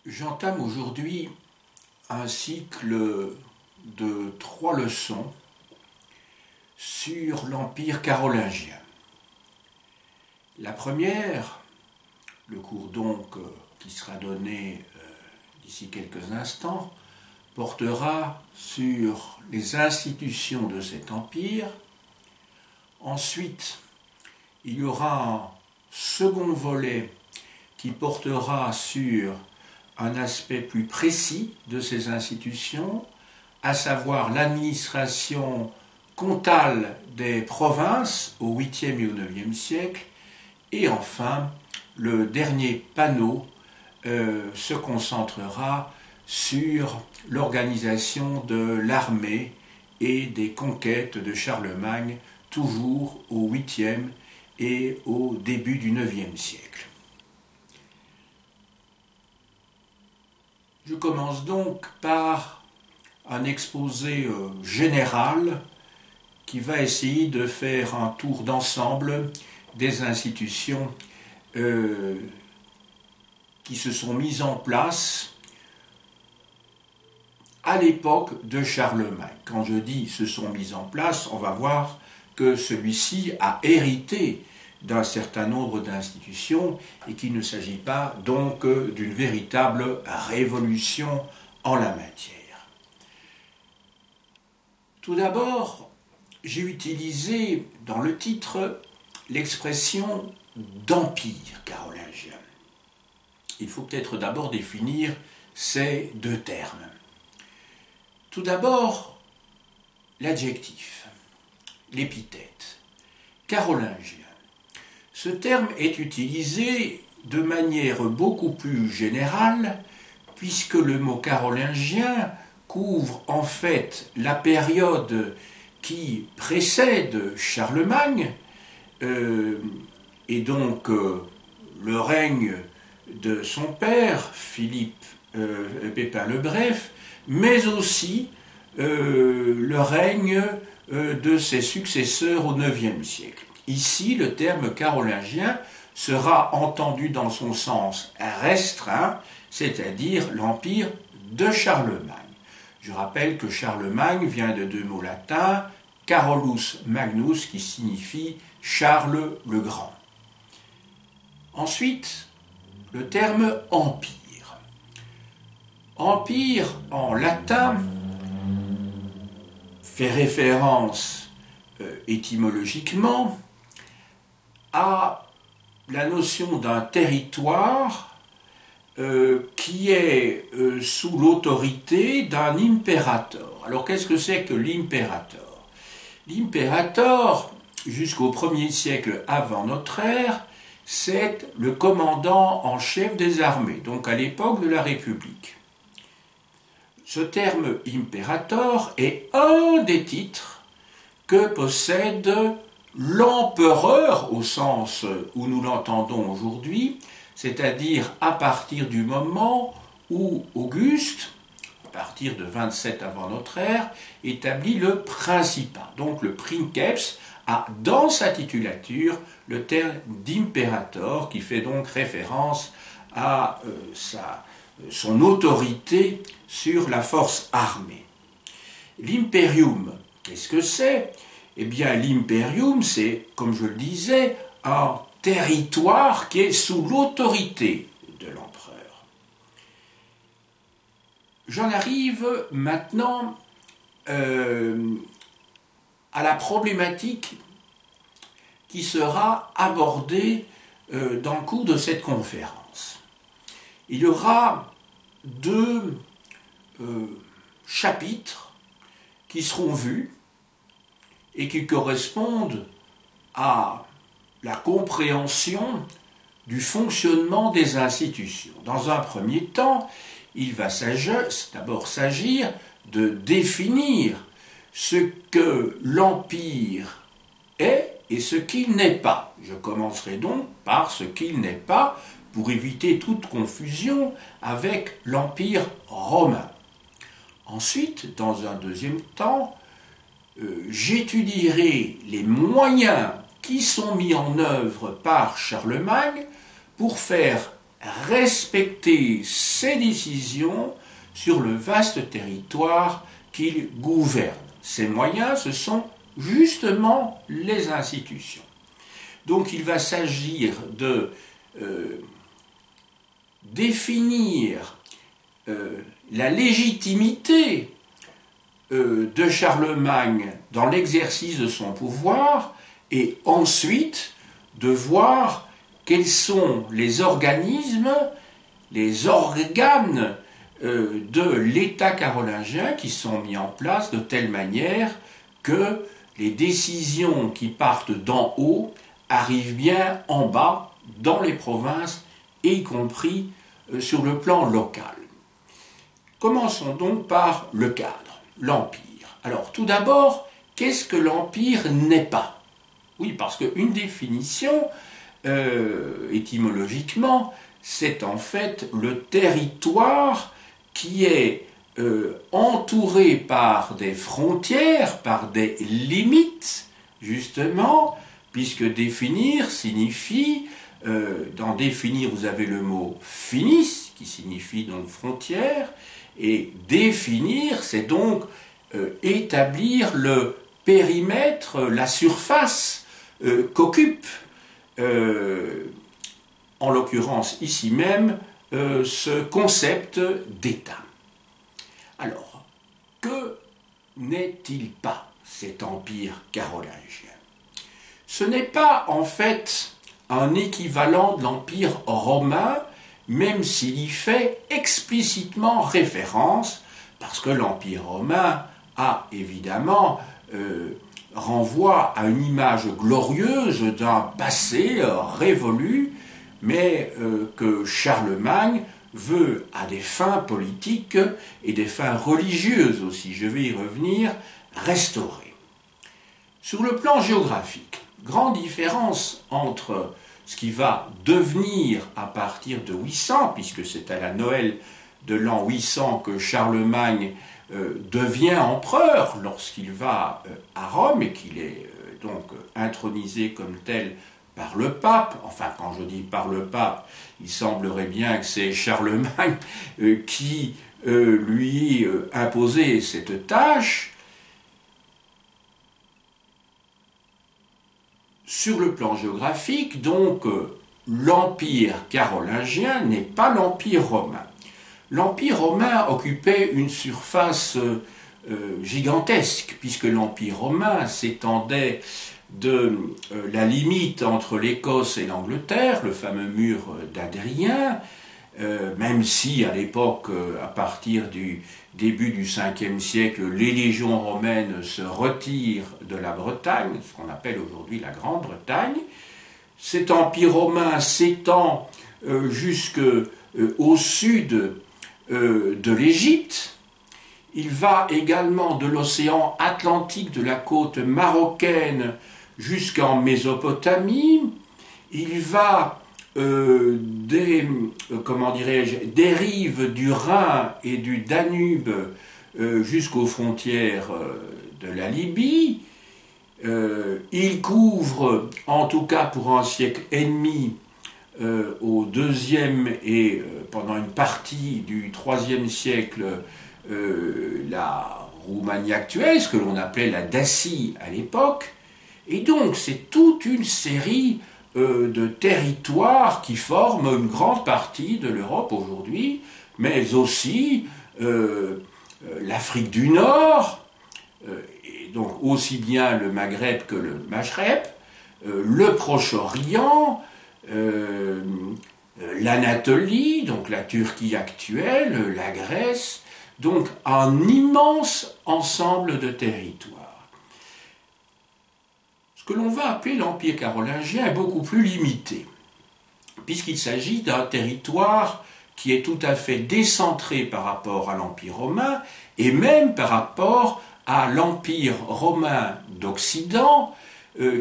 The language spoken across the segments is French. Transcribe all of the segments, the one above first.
J'entame aujourd'hui un cycle de 3 leçons sur l'Empire carolingien. La première, le cours donc qui sera donné d'ici quelques instants, portera sur les institutions de cet empire. Ensuite, il y aura un second volet qui portera sur un aspect plus précis de ces institutions, à savoir l'administration comtale des provinces au 8e et au 9e siècle. Et enfin, le dernier panneau se concentrera sur l'organisation de l'armée et des conquêtes de Charlemagne, toujours au 8e et au début du 9e siècle. Je commence donc par un exposé général qui va essayer de faire un tour d'ensemble des institutions qui se sont mises en place à l'époque de Charlemagne. Quand je dis se sont mises en place, on va voir que celui-ci a hérité d'un certain nombre d'institutions et qu'il ne s'agit pas donc d'une véritable révolution en la matière. Tout d'abord, j'ai utilisé dans le titre l'expression d'empire carolingien. Il faut peut-être d'abord définir ces deux termes. Tout d'abord, l'adjectif, l'épithète, carolingien. Ce terme est utilisé de manière beaucoup plus générale puisque le mot carolingien couvre en fait la période qui précède Charlemagne et donc le règne de son père, Philippe Pépin le Bref, mais aussi le règne de ses successeurs au IXe siècle. Ici, le terme carolingien sera entendu dans son sens restreint, c'est-à-dire l'empire de Charlemagne. Je rappelle que Charlemagne vient de deux mots latins, Carolus Magnus, qui signifie Charles le Grand. Ensuite, le terme empire. Empire, en latin, fait référence étymologiquement à la notion d'un territoire qui est sous l'autorité d'un imperator. Alors qu'est-ce que c'est que l'imperator? L'imperator, jusqu'au 1er siècle avant notre ère, c'est le commandant en chef des armées, donc à l'époque de la République. Ce terme imperator est un des titres que possède l'empereur au sens où nous l'entendons aujourd'hui, c'est-à-dire à partir du moment où Auguste, à partir de 27 avant notre ère, établit le principat. Donc le princeps a dans sa titulature le terme d'imperator qui fait donc référence à son autorité sur la force armée. L'imperium, qu'est-ce que c'est? Eh bien, l'imperium, c'est, comme je le disais, un territoire qui est sous l'autorité de l'empereur. J'en arrive maintenant à la problématique qui sera abordée dans le cours de cette conférence. Il y aura deux chapitres qui seront vus et qui correspondent à la compréhension du fonctionnement des institutions. Dans un premier temps, il va d'abord s'agir de définir ce que l'Empire est et ce qu'il n'est pas. Je commencerai donc par ce qu'il n'est pas pour éviter toute confusion avec l'Empire romain. Ensuite, dans un deuxième temps, j'étudierai les moyens qui sont mis en œuvre par Charlemagne pour faire respecter ses décisions sur le vaste territoire qu'il gouverne. Ses moyens, ce sont justement les institutions. Donc il va s'agir de définir la légitimité de Charlemagne dans l'exercice de son pouvoir et ensuite de voir quels sont les organismes, les organes de l'État carolingien qui sont mis en place de telle manière que les décisions qui partent d'en haut arrivent bien en bas dans les provinces, y compris sur le plan local. Commençons donc par le cadre, l'Empire. Alors tout d'abord, qu'est-ce que l'Empire n'est pas? Oui, parce qu'une définition, étymologiquement, c'est en fait le territoire qui est entouré par des frontières, par des limites, justement, puisque définir signifie, dans définir vous avez le mot finis, qui signifie donc frontière, et définir c'est donc établir le périmètre, la surface qu'occupe, en l'occurrence ici même, ce concept d'État. Alors, que n'est-il pas cet empire carolingien? Ce n'est pas en fait un équivalent de l'empire romain, même s'il y fait explicitement référence, parce que l'empire romain a évidemment renvoie à une image glorieuse d'un passé révolu, mais que Charlemagne veut, à des fins politiques et des fins religieuses aussi, je vais y revenir, restaurer. Sur le plan géographique, grande différence entre ce qui va devenir à partir de 800, puisque c'est à la Noël de l'an 800 que Charlemagne devient empereur lorsqu'il va à Rome et qu'il est donc intronisé comme tel par le pape. Enfin, quand je dis par le pape, il semblerait bien que c'est Charlemagne qui lui imposait cette tâche. Sur le plan géographique, donc, l'empire carolingien n'est pas l'empire romain. L'empire romain occupait une surface gigantesque, puisque l'empire romain s'étendait de la limite entre l'Écosse et l'Angleterre, le fameux mur d'Adrien, même si à l'époque, à partir du début du 5e siècle, les légions romaines se retirent de la Bretagne, ce qu'on appelle aujourd'hui la Grande-Bretagne. Cet empire romain s'étend jusqu'au sud de l'Égypte. Il va également de l'océan Atlantique, de la côte marocaine jusqu'en Mésopotamie. Il va des rives du Rhin et du Danube jusqu'aux frontières de la Libye. Il couvre, en tout cas pour un siècle et demi, au deuxième et pendant une partie du IIIe siècle, la Roumanie actuelle, ce que l'on appelait la Dacie à l'époque. Et donc c'est toute une série de territoires qui forment une grande partie de l'Europe aujourd'hui, mais aussi l'Afrique du Nord, et donc aussi bien le Maghreb que le Machreb, le Proche-Orient, l'Anatolie, donc la Turquie actuelle, la Grèce, donc un immense ensemble de territoires. Ce que l'on va appeler l'Empire carolingien est beaucoup plus limité, puisqu'il s'agit d'un territoire qui est tout à fait décentré par rapport à l'Empire romain, et même par rapport à l'Empire romain d'Occident,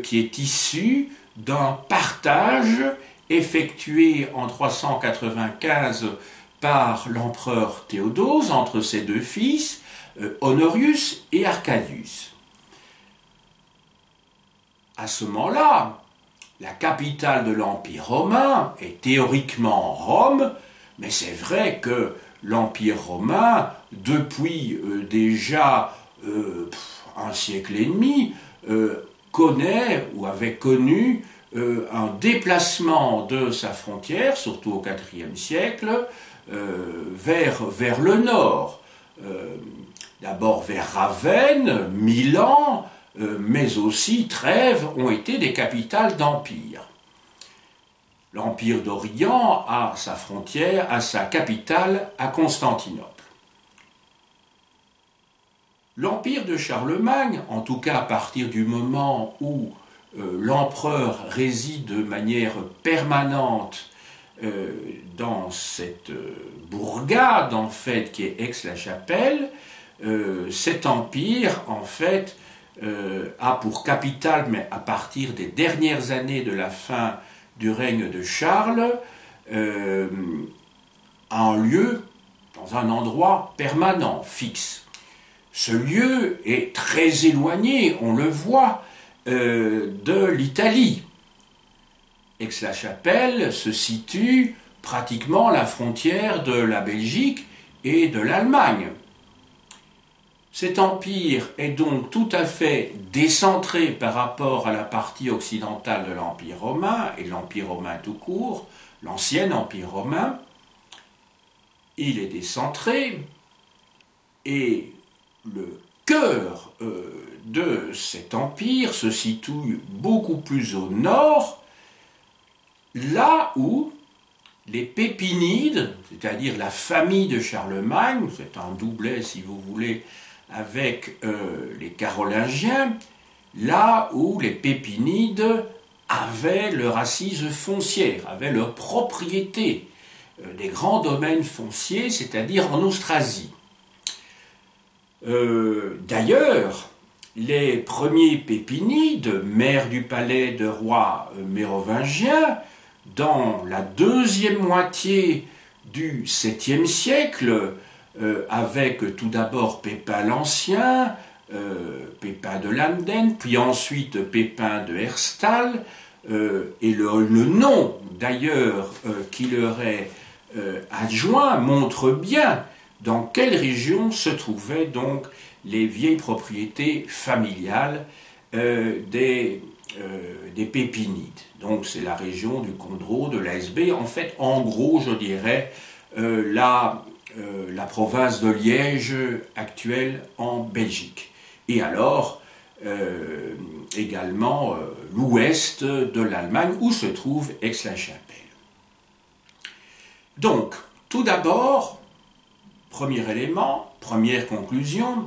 qui est issu d'un partage effectué en 395 par l'empereur Théodose entre ses deux fils, Honorius et Arcadius. À ce moment-là, la capitale de l'Empire romain est théoriquement Rome, Mais c'est vrai que l'Empire romain, depuis déjà un siècle et demi, connaît ou avait connu un déplacement de sa frontière, surtout au IVe siècle, vers le nord. D'abord vers Ravenne, Milan, mais aussi Trèves ont été des capitales d'empire. L'Empire d'Orient a sa frontière, a sa capitale à Constantinople. L'Empire de Charlemagne, en tout cas à partir du moment où l'empereur réside de manière permanente dans cette bourgade en fait qui est Aix-la-Chapelle, cet empire en fait a pour capitale, mais à partir des dernières années de la fin du règne de Charles, un lieu dans un endroit permanent, fixe. Ce lieu est très éloigné, on le voit, de l'Italie. Aix-la-Chapelle se situe pratiquement à la frontière de la Belgique et de l'Allemagne. Cet empire est donc tout à fait décentré par rapport à la partie occidentale de l'Empire romain et l'Empire romain tout court, l'ancien Empire romain. Il est décentré et le cœur de cet empire se situe beaucoup plus au nord, là où les Pépinides, c'est-à-dire la famille de Charlemagne, c'est un doublet si vous voulez, avec les Carolingiens, là où les Pépinides avaient leur assise foncière, avaient leur propriété, des grands domaines fonciers, c'est-à-dire en Austrasie. D'ailleurs, les premiers Pépinides, maires du palais de roi mérovingien, dans la deuxième moitié du 7e siècle, avec tout d'abord Pépin l'Ancien, Pépin de Landen, puis ensuite Pépin de Herstal, et le nom d'ailleurs qui leur est adjoint montre bien dans quelle région se trouvaient donc les vieilles propriétés familiales des Pépinides. Donc c'est la région du Condro, de l'ASB, en fait en gros je dirais la province de Liège actuelle en Belgique. Et alors également l'ouest de l'Allemagne où se trouve Aix-la-Chapelle. Donc, tout d'abord, premier élément, première conclusion,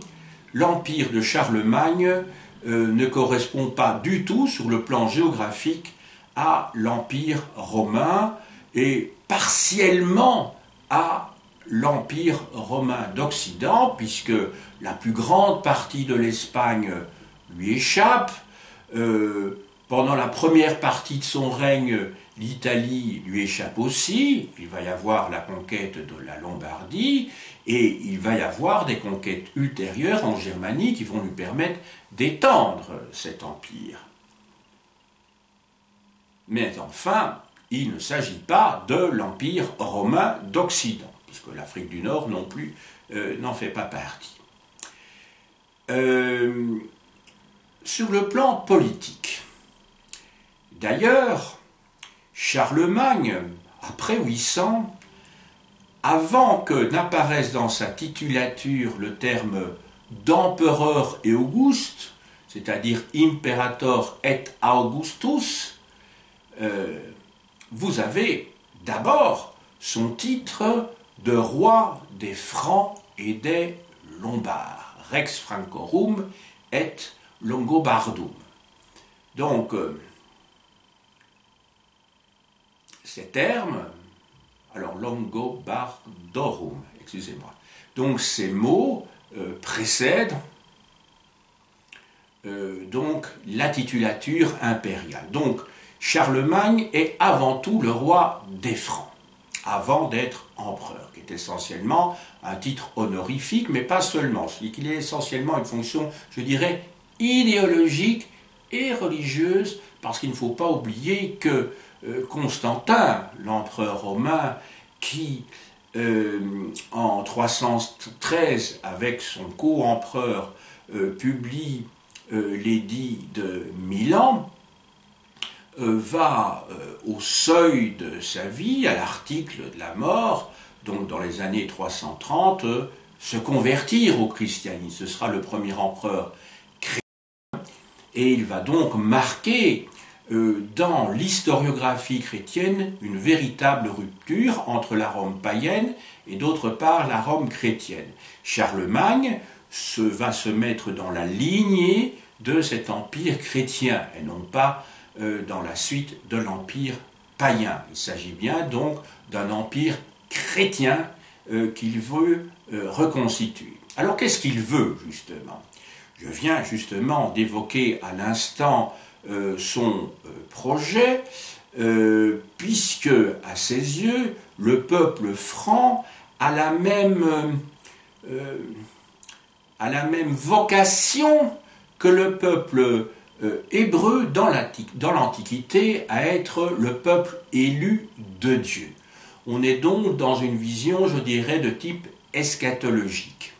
l'empire de Charlemagne ne correspond pas du tout sur le plan géographique à l'empire romain et partiellement à l'Empire romain d'Occident, puisque la plus grande partie de l'Espagne lui échappe. Pendant la première partie de son règne, l'Italie lui échappe aussi. Il va y avoir la conquête de la Lombardie et il va y avoir des conquêtes ultérieures en Germanie qui vont lui permettre d'étendre cet empire. Mais enfin, il ne s'agit pas de l'Empire romain d'Occident, puisque l'Afrique du Nord non plus n'en fait pas partie. Sur le plan politique, d'ailleurs, Charlemagne, après 800, avant que n'apparaisse dans sa titulature le terme d'empereur et Auguste, c'est-à-dire imperator et Augustus, vous avez d'abord son titre de roi des Francs et des Lombards, Rex Francorum et Longobardum. Donc, ces termes, alors Longobardorum, excusez-moi, donc ces mots précèdent donc la titulature impériale. Donc, Charlemagne est avant tout le roi des Francs, avant d'être empereur, qui est essentiellement un titre honorifique, mais pas seulement. C'est qu'il est essentiellement une fonction, je dirais, idéologique et religieuse, parce qu'il ne faut pas oublier que Constantin, l'empereur romain, qui, en 313, avec son co-empereur, publie l'édit de Milan, va au seuil de sa vie, à l'article de la mort, donc dans les années 330, se convertir au christianisme. Ce sera le premier empereur chrétien, et il va donc marquer dans l'historiographie chrétienne une véritable rupture entre la Rome païenne et d'autre part la Rome chrétienne. Charlemagne va se mettre dans la lignée de cet empire chrétien et non pas dans la suite de l'empire païen. Il s'agit bien donc d'un empire chrétien qu'il veut reconstituer. Alors qu'est-ce qu'il veut justement? Je viens justement d'évoquer à l'instant son projet, puisque à ses yeux, le peuple franc a la même vocation que le peuple hébreu dans l'Antiquité à être le peuple élu de Dieu. On est donc dans une vision, je dirais, de type eschatologique.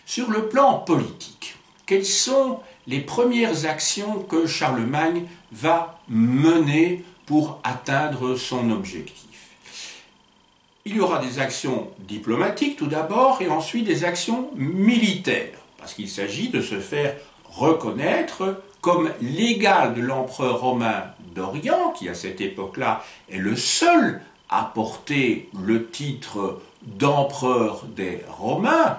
Sur le plan politique, quelles sont les premières actions que Charlemagne va mener pour atteindre son objectif? Il y aura des actions diplomatiques tout d'abord et ensuite des actions militaires, parce qu'il s'agit de se faire reconnaître comme l'égal de l'empereur romain d'Orient, qui à cette époque-là est le seul à porter le titre d'empereur des Romains.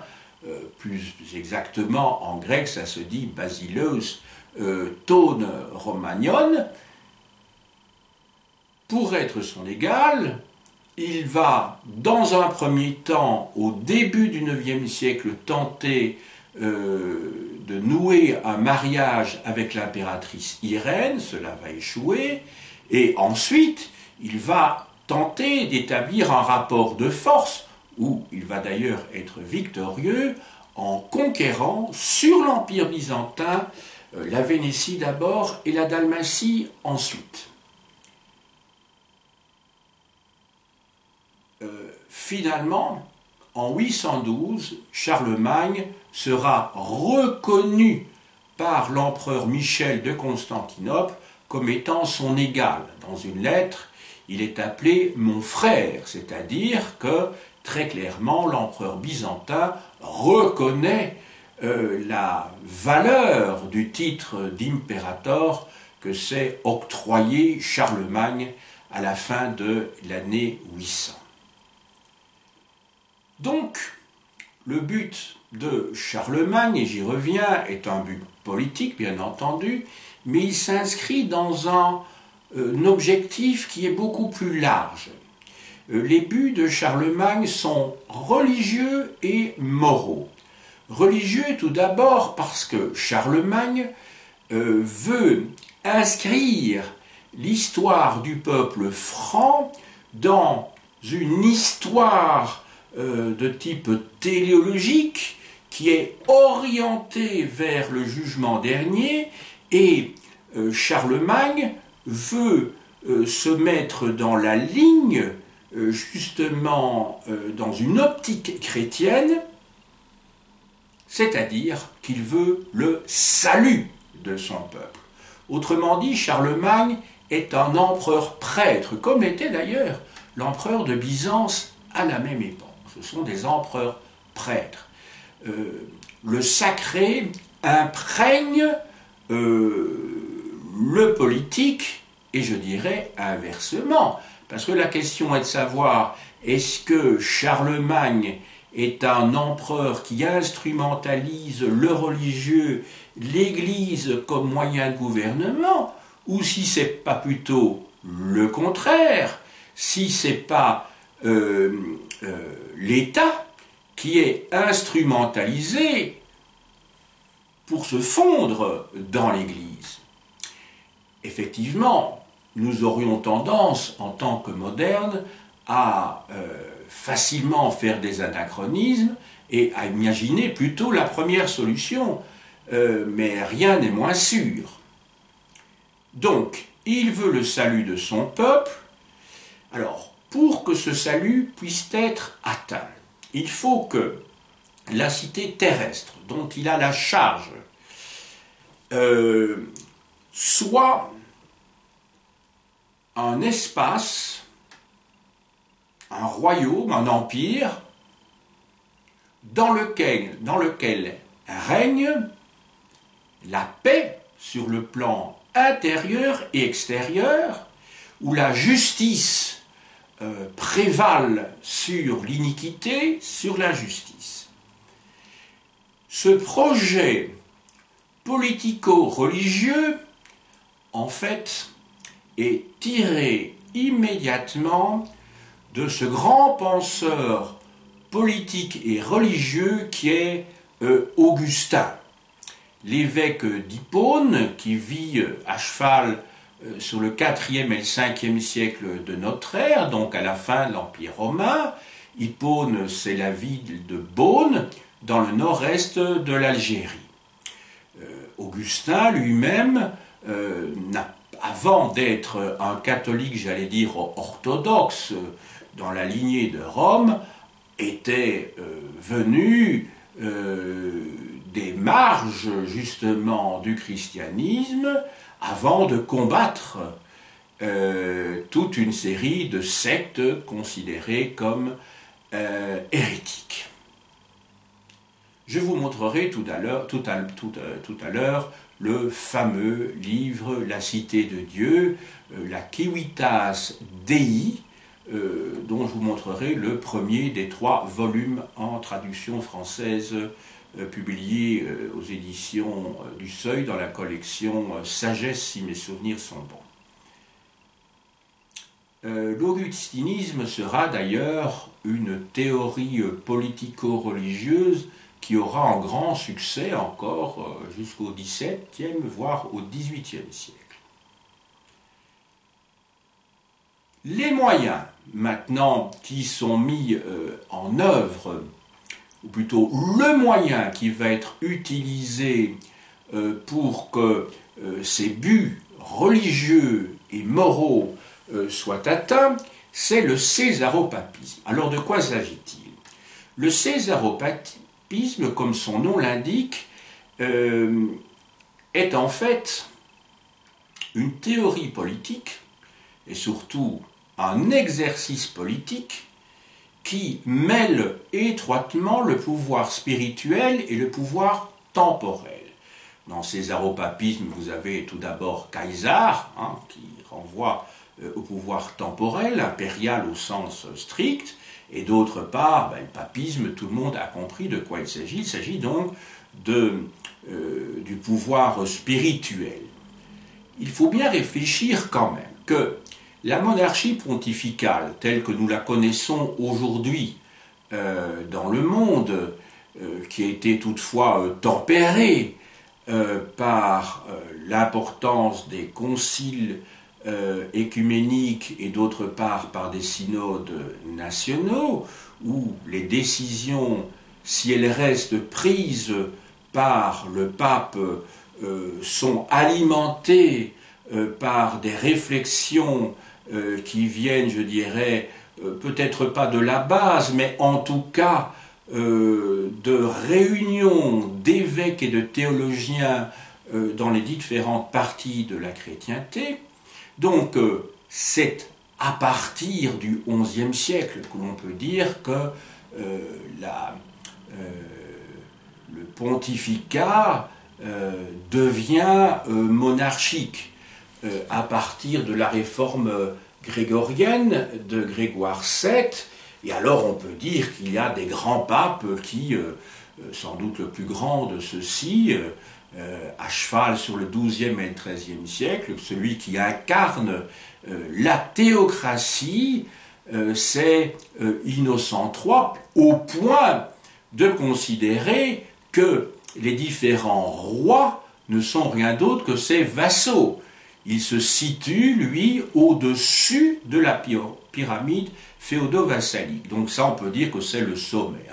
Plus exactement en grec ça se dit Basileus ton Romanion. Pour être son égal, il va dans un premier temps, au début du IXe siècle, tenter de nouer un mariage avec l'impératrice Irène. Cela va échouer, et ensuite il va tenter d'établir un rapport de force, où il va d'ailleurs être victorieux, en conquérant sur l'Empire byzantin la Vénétie d'abord et la Dalmatie ensuite. Finalement, en 812, Charlemagne sera reconnu par l'empereur Michel de Constantinople comme étant son égal. Dans une lettre, il est appelé « mon frère », c'est-à-dire que, très clairement, l'empereur byzantin reconnaît la valeur du titre d'impérator que s'est octroyé Charlemagne à la fin de l'année 800. Donc, le but de Charlemagne, et j'y reviens, est un but politique, bien entendu, mais il s'inscrit dans un objectif qui est beaucoup plus large. Les buts de Charlemagne sont religieux et moraux. Religieux tout d'abord parce que Charlemagne veut inscrire l'histoire du peuple franc dans une histoire de type téléologique qui est orientée vers le jugement dernier, et Charlemagne veut se mettre dans la ligne, justement dans une optique chrétienne, c'est-à-dire qu'il veut le salut de son peuple. Autrement dit, Charlemagne est un empereur prêtre, comme l'était d'ailleurs l'empereur de Byzance à la même époque. Ce sont des empereurs prêtres. Le sacré imprègne le politique, et je dirais inversement, parce que la question est de savoir, est-ce que Charlemagne est un empereur qui instrumentalise le religieux, l'Église comme moyen de gouvernement, ou si c'est pas plutôt le contraire, si c'est pas l'État qui est instrumentalisé pour se fondre dans l'Église. Effectivement, nous aurions tendance, en tant que modernes, à facilement faire des anachronismes et à imaginer plutôt la première solution, mais rien n'est moins sûr. Donc, il veut le salut de son peuple. Alors, pour que ce salut puisse être atteint, il faut que la cité terrestre, dont il a la charge, soit un espace, un royaume, un empire, dans lequel règne la paix sur le plan intérieur et extérieur, où la justice prévale sur l'iniquité, sur l'injustice. Ce projet politico-religieux, en fait, est tiré immédiatement de ce grand penseur politique et religieux qui est Augustin, l'évêque d'Hippone, qui vit à cheval sur le 4e et le 5e siècle de notre ère, donc à la fin de l'Empire romain. Hippone, c'est la ville de Beaune, dans le nord-est de l'Algérie. Augustin lui-même, avant d'être un catholique, j'allais dire orthodoxe, dans la lignée de Rome, était venu des marges justement du christianisme avant de combattre toute une série de sectes considérées comme hérétiques. Je vous montrerai tout à l'heure le fameux livre La Cité de Dieu, la Civitas Dei, dont je vous montrerai le premier des 3 volumes en traduction française publiés aux éditions du Seuil dans la collection Sagesse, si mes souvenirs sont bons. L'augustinisme sera d'ailleurs une théorie politico-religieuse qui aura un grand succès encore jusqu'au XVIIe, voire au XVIIIe siècle. Les moyens, maintenant, qui sont mis en œuvre, ou plutôt le moyen qui va être utilisé pour que ces buts religieux et moraux soient atteints, c'est le césaropapisme. Alors de quoi s'agit-il? Le césaropapisme, comme son nom l'indique, est en fait une théorie politique, et surtout un exercice politique, qui mêle étroitement le pouvoir spirituel et le pouvoir temporel. Dans césaropapisme, vous avez tout d'abord Caesar, qui renvoie au pouvoir temporel, impérial au sens strict, et d'autre part, le papisme, tout le monde a compris de quoi il s'agit. Il s'agit donc du pouvoir spirituel. Il faut bien réfléchir quand même que la monarchie pontificale, telle que nous la connaissons aujourd'hui dans le monde, qui a été toutefois tempérée par l'importance des conciles écuméniques et d'autre part par des synodes nationaux, où les décisions, si elles restent prises par le pape, sont alimentées par des réflexions qui viennent, je dirais, peut-être pas de la base, mais en tout cas de réunions d'évêques et de théologiens dans les différentes parties de la chrétienté. Donc c'est à partir du XIe siècle que l'on peut dire que le pontificat devient monarchique. À partir de la réforme grégorienne de Grégoire VII, et alors on peut dire qu'il y a des grands papes qui, sans doute le plus grand de ceux-ci, à cheval sur le XIIe et le XIIIe siècle, celui qui incarne la théocratie, c'est Innocent III, au point de considérer que les différents rois ne sont rien d'autre que ses vassaux. Il se situe, lui, au-dessus de la pyramide féodo-vassalique. Donc ça, on peut dire que c'est le sommet,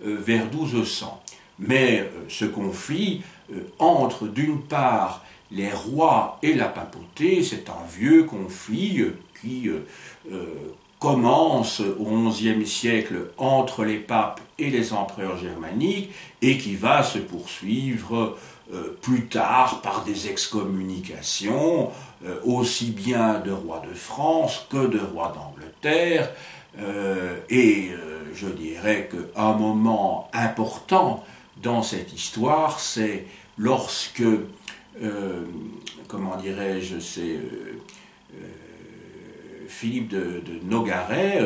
vers 1200. Mais ce conflit entre, d'une part, les rois et la papauté, c'est un vieux conflit qui commence au XIe siècle entre les papes et les empereurs germaniques et qui va se poursuivre plus tard par des excommunications, aussi bien de rois de France que de rois d'Angleterre. Je dirais qu'un moment important dans cette histoire, c'est lorsque, comment dirais-je, Philippe de Nogaret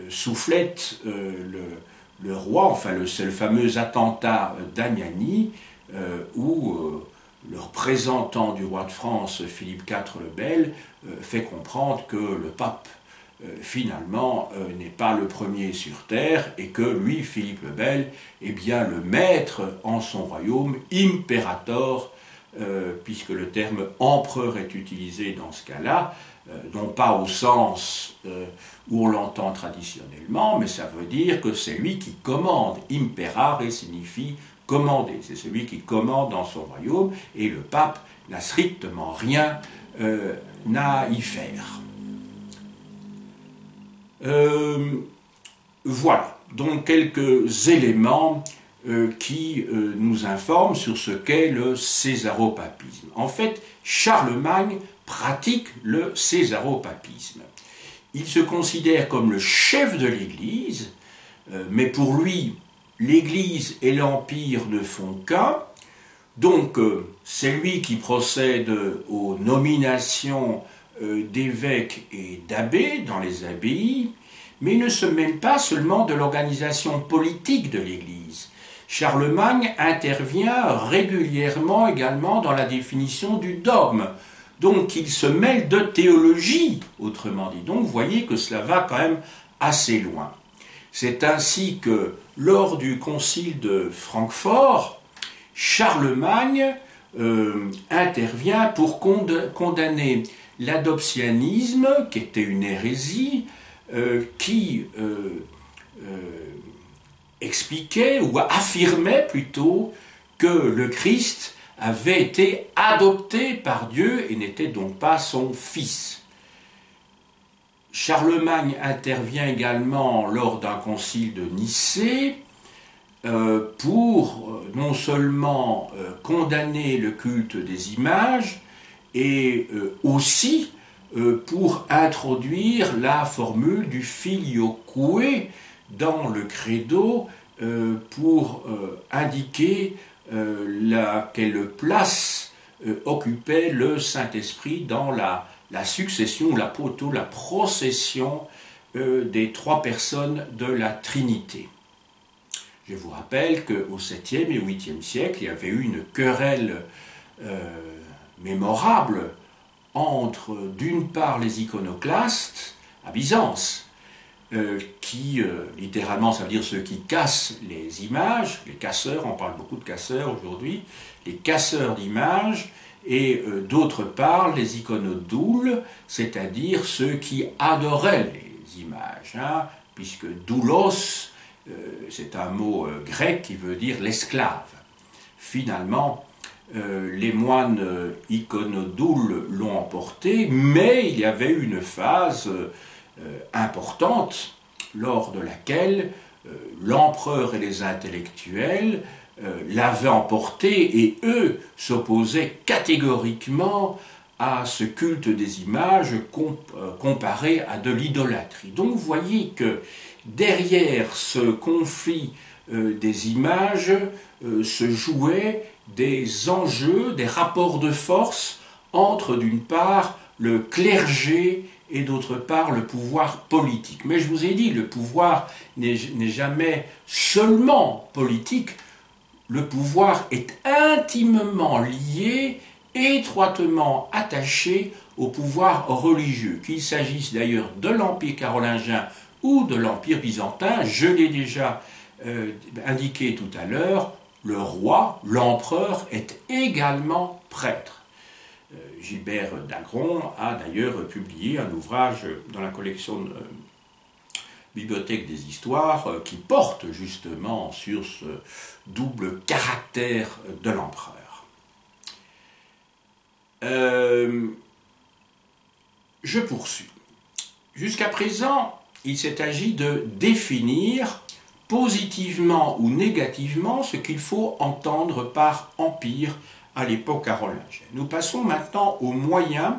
soufflette le roi, enfin c'est le fameux attentat d'Agnani, où le représentant du roi de France, Philippe IV le Bel, fait comprendre que le pape, finalement, n'est pas le premier sur terre, et que lui, Philippe le Bel, est bien le maître en son royaume, imperator, puisque le terme empereur est utilisé dans ce cas-là, non pas au sens où on l'entend traditionnellement, mais ça veut dire que c'est lui qui commande. Imperare signifie commander, c'est celui qui commande dans son royaume, et le pape n'a strictement rien à y faire. Voilà, donc quelques éléments qui nous informent sur ce qu'est le césaropapisme. En fait, Charlemagne pratique le césaropapisme. Il se considère comme le chef de l'Église, mais pour lui, l'Église et l'Empire ne font qu'un. Donc, c'est lui qui procède aux nominations d'évêques et d'abbés dans les abbayes, mais il ne se mêle pas seulement de l'organisation politique de l'Église. Charlemagne intervient régulièrement également dans la définition du dogme. Donc il se mêle de théologie, autrement dit. Donc vous voyez que cela va quand même assez loin. C'est ainsi que lors du concile de Francfort, Charlemagne intervient pour condamner l'adoptionnisme, qui était une hérésie, qui expliquait ou affirmait plutôt que le Christ avait été adopté par Dieu et n'était donc pas son fils. Charlemagne intervient également lors d'un concile de Nicée pour non seulement condamner le culte des images, et aussi pour introduire la formule du filioque dans le credo pour indiquer quelle place occupait le Saint-Esprit dans la succession, la procession des trois personnes de la Trinité. Je vous rappelle qu'au 7e et 8e siècle, il y avait eu une querelle mémorable entre, d'une part, les iconoclastes à Byzance, qui, littéralement, ça veut dire ceux qui cassent les images, les casseurs, on parle beaucoup de casseurs aujourd'hui, les casseurs d'images, et d'autre part, les iconodoules, c'est-à-dire ceux qui adoraient les images, hein, puisque doulos, c'est un mot grec qui veut dire l'esclave. Finalement, les moines iconodoules l'ont emporté, mais il y avait une phase importante lors de laquelle l'empereur et les intellectuels l'avaient emporté et eux s'opposaient catégoriquement à ce culte des images comparé à de l'idolâtrie. Donc vous voyez que derrière ce conflit des images se jouaient des enjeux, des rapports de force entre d'une part le clergé et d'autre part le pouvoir politique. Mais je vous ai dit, le pouvoir n'est jamais seulement politique, le pouvoir est intimement lié, étroitement attaché au pouvoir religieux, qu'il s'agisse d'ailleurs de l'Empire carolingien ou de l'Empire byzantin. Je l'ai déjà indiqué tout à l'heure, le roi, l'empereur, est également prêtre. Gilbert d'Agron a d'ailleurs publié un ouvrage dans la collection de Bibliothèque des Histoires qui porte justement sur ce double caractère de l'empereur. Je poursuis. Jusqu'à présent, il s'est agi de définir positivement ou négativement ce qu'il faut entendre par empire à l'époque carolingienne. Nous passons maintenant aux moyens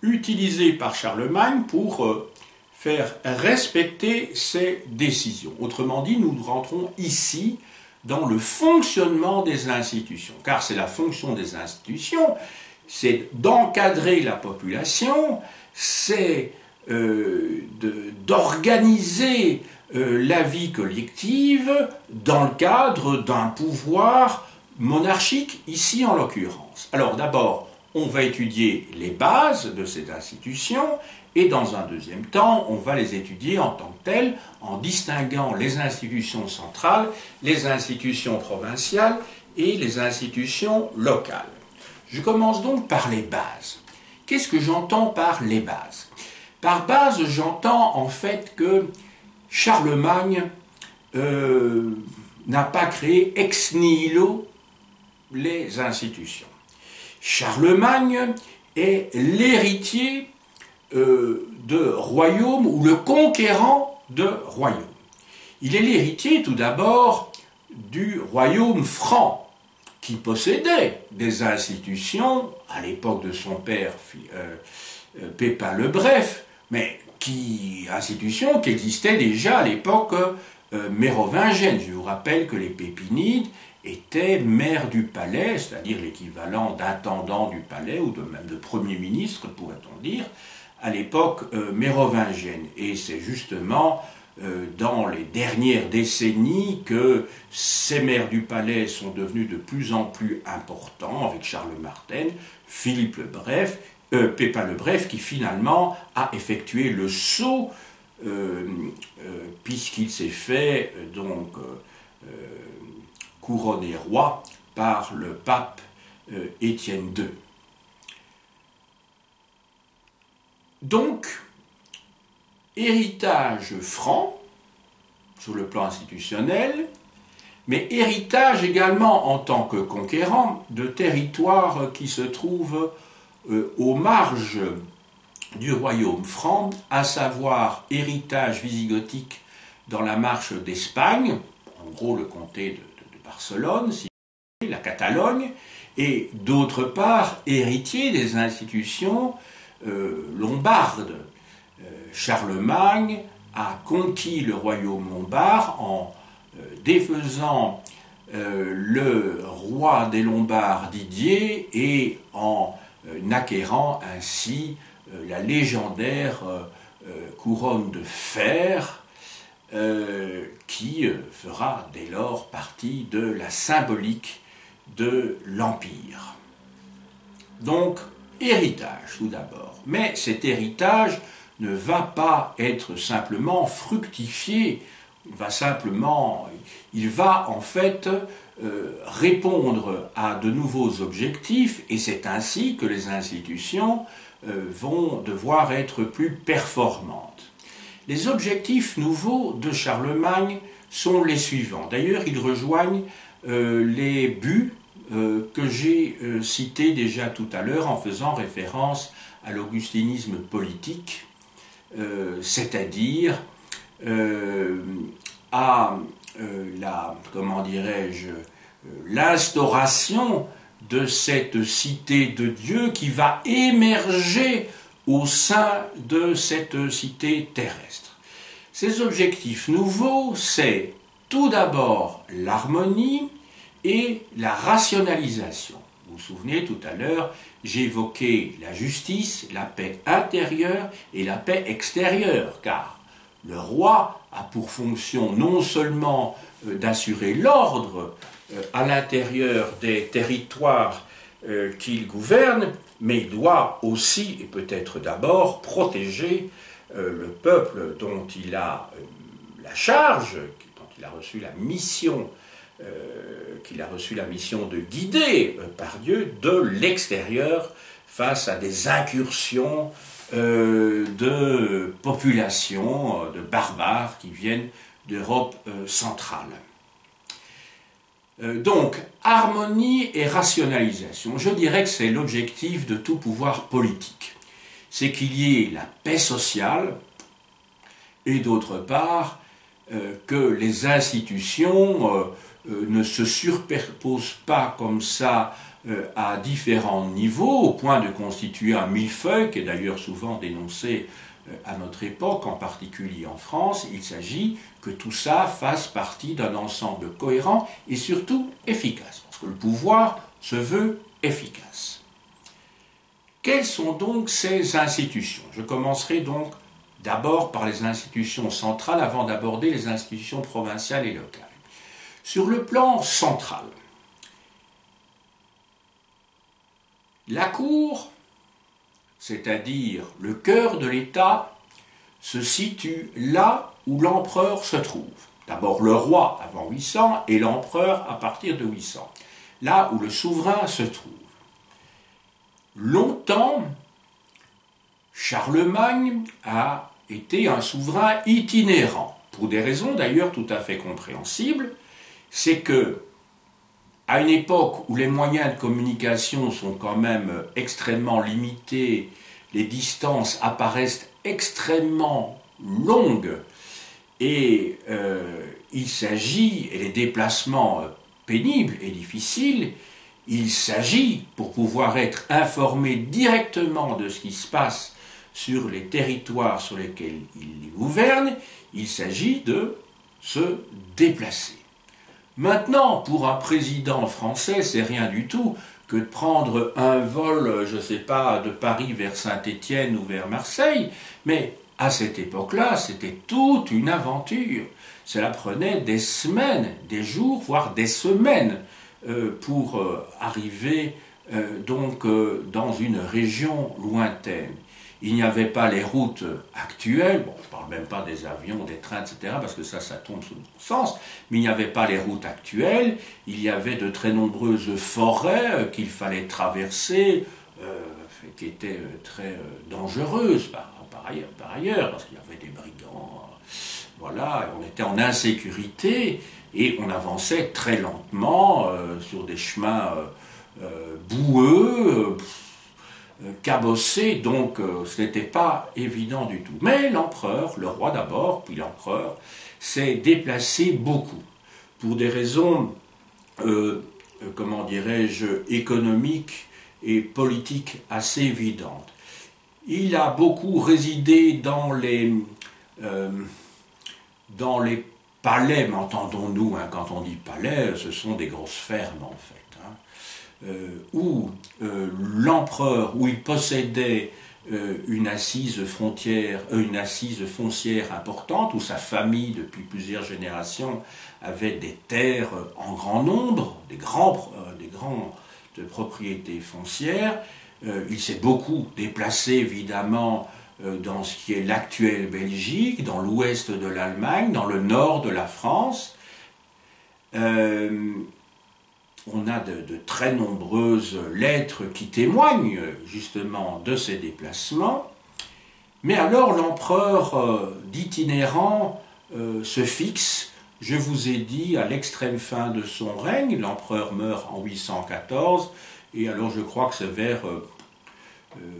utilisés par Charlemagne pour faire respecter ses décisions. Autrement dit, nous rentrons ici dans le fonctionnement des institutions, car c'est la fonction des institutions, c'est d'encadrer la population, c'est d'organiser la vie collective dans le cadre d'un pouvoir monarchique, ici en l'occurrence. Alors d'abord, on va étudier les bases de ces institutions, et dans un deuxième temps, on va les étudier en tant que telles, en distinguant les institutions centrales, les institutions provinciales et les institutions locales. Je commence donc par les bases. Qu'est-ce que j'entends par les bases? Par base, j'entends en fait que Charlemagne n'a pas créé ex nihilo les institutions. Charlemagne est l'héritier de royaumes ou le conquérant de royaumes. Il est l'héritier tout d'abord du royaume franc, qui possédait des institutions à l'époque de son père Pépin le Bref, mais institutions qui existaient déjà à l'époque mérovingienne. Je vous rappelle que les Pépinides étaient maires du palais, c'est-à-dire l'équivalent d'intendant du palais ou même de premier ministre, pourrait-on dire, à l'époque mérovingienne. Et c'est justement dans les dernières décennies que ces maires du palais sont devenus de plus en plus importants, avec Charles Martel, Philippe le Bref, Pépin le Bref, qui finalement a effectué le saut, puisqu'il s'est fait couronner roi par le pape Étienne II. Donc, héritage franc, sur le plan institutionnel, mais héritage également en tant que conquérant de territoires qui se trouvent aux marges du royaume franc, à savoir héritage wisigothique dans la marche d'Espagne, en gros le comté de Barcelone, la Catalogne, et d'autre part héritier des institutions lombardes. Charlemagne a conquis le royaume lombard en défaisant le roi des Lombards Didier et en acquérant ainsi la légendaire couronne de fer qui fera dès lors partie de la symbolique de l'Empire. Donc, héritage tout d'abord. Mais cet héritage ne va pas être simplement fructifié, il va en fait répondre à de nouveaux objectifs, et c'est ainsi que les institutions vont devoir être plus performantes. Les objectifs nouveaux de Charlemagne sont les suivants. D'ailleurs, ils rejoignent les buts que j'ai cités déjà tout à l'heure en faisant référence à l'augustinisme politique, c'est-à-dire à l'instauration de cette cité de Dieu qui va émerger au sein de cette cité terrestre. Ces objectifs nouveaux, c'est tout d'abord l'harmonie et la rationalisation. Vous vous souvenez, tout à l'heure, j'ai évoqué la justice, la paix intérieure et la paix extérieure, car le roi a pour fonction non seulement d'assurer l'ordre à l'intérieur des territoires qu'il gouverne, mais il doit aussi, et peut-être d'abord, protéger le peuple dont il a la charge, dont il a reçu la mission de guider par Dieu de l'extérieur face à des incursions de populations, de barbares qui viennent d'Europe centrale. Donc, harmonie et rationalisation, je dirais que c'est l'objectif de tout pouvoir politique. C'est qu'il y ait la paix sociale et d'autre part, que les institutions ne se superposent pas comme ça à différents niveaux, au point de constituer un millefeuille, qui est d'ailleurs souvent dénoncé à notre époque, en particulier en France. Il s'agit que tout ça fasse partie d'un ensemble cohérent et surtout efficace, parce que le pouvoir se veut efficace. Quelles sont donc ces institutions? Je commencerai donc d'abord par les institutions centrales avant d'aborder les institutions provinciales et locales. Sur le plan central, la Cour, c'est-à-dire le cœur de l'État, se situe là où l'empereur se trouve. D'abord le roi avant 800 et l'empereur à partir de 800, là où le souverain se trouve. Longtemps, Charlemagne a été un souverain itinérant, pour des raisons d'ailleurs tout à fait compréhensibles. C'est que, à une époque où les moyens de communication sont quand même extrêmement limités, les distances apparaissent extrêmement longues, et il s'agit, et les déplacements pénibles et difficiles, il s'agit, pour pouvoir être informé directement de ce qui se passe sur les territoires sur lesquels il gouverne, il s'agit de se déplacer. Maintenant, pour un président français, c'est rien du tout que de prendre un vol, je ne sais pas, de Paris vers Saint-Étienne ou vers Marseille, mais à cette époque-là, c'était toute une aventure. Cela prenait des semaines, des jours, voire des semaines pour arriver donc dans une région lointaine. Il n'y avait pas les routes actuelles, bon, je ne parle même pas des avions, des trains, etc., parce que ça tombe sous le sens, mais il n'y avait pas les routes actuelles, il y avait de très nombreuses forêts qu'il fallait traverser, qui étaient très dangereuses par ailleurs, parce qu'il y avait des brigands, voilà, on était en insécurité, et on avançait très lentement sur des chemins boueux, cabossé, donc ce n'était pas évident du tout. Mais l'empereur, le roi d'abord, puis l'empereur, s'est déplacé beaucoup, pour des raisons, comment dirais-je, économiques et politiques assez évidentes. Il a beaucoup résidé dans les palais, mais entendons-nous, hein, quand on dit palais, ce sont des grosses fermes en fait. Où l'empereur, où il possédait une assise foncière importante, où sa famille, depuis plusieurs générations, avait des terres en grand nombre, des grandes propriétés foncières. Il s'est beaucoup déplacé, évidemment, dans ce qui est l'actuelle Belgique, dans l'ouest de l'Allemagne, dans le nord de la France. On a de très nombreuses lettres qui témoignent justement de ces déplacements. Mais alors l'empereur d'itinérant se fixe, je vous ai dit, à l'extrême fin de son règne. L'empereur meurt en 814, et alors je crois que c'est vers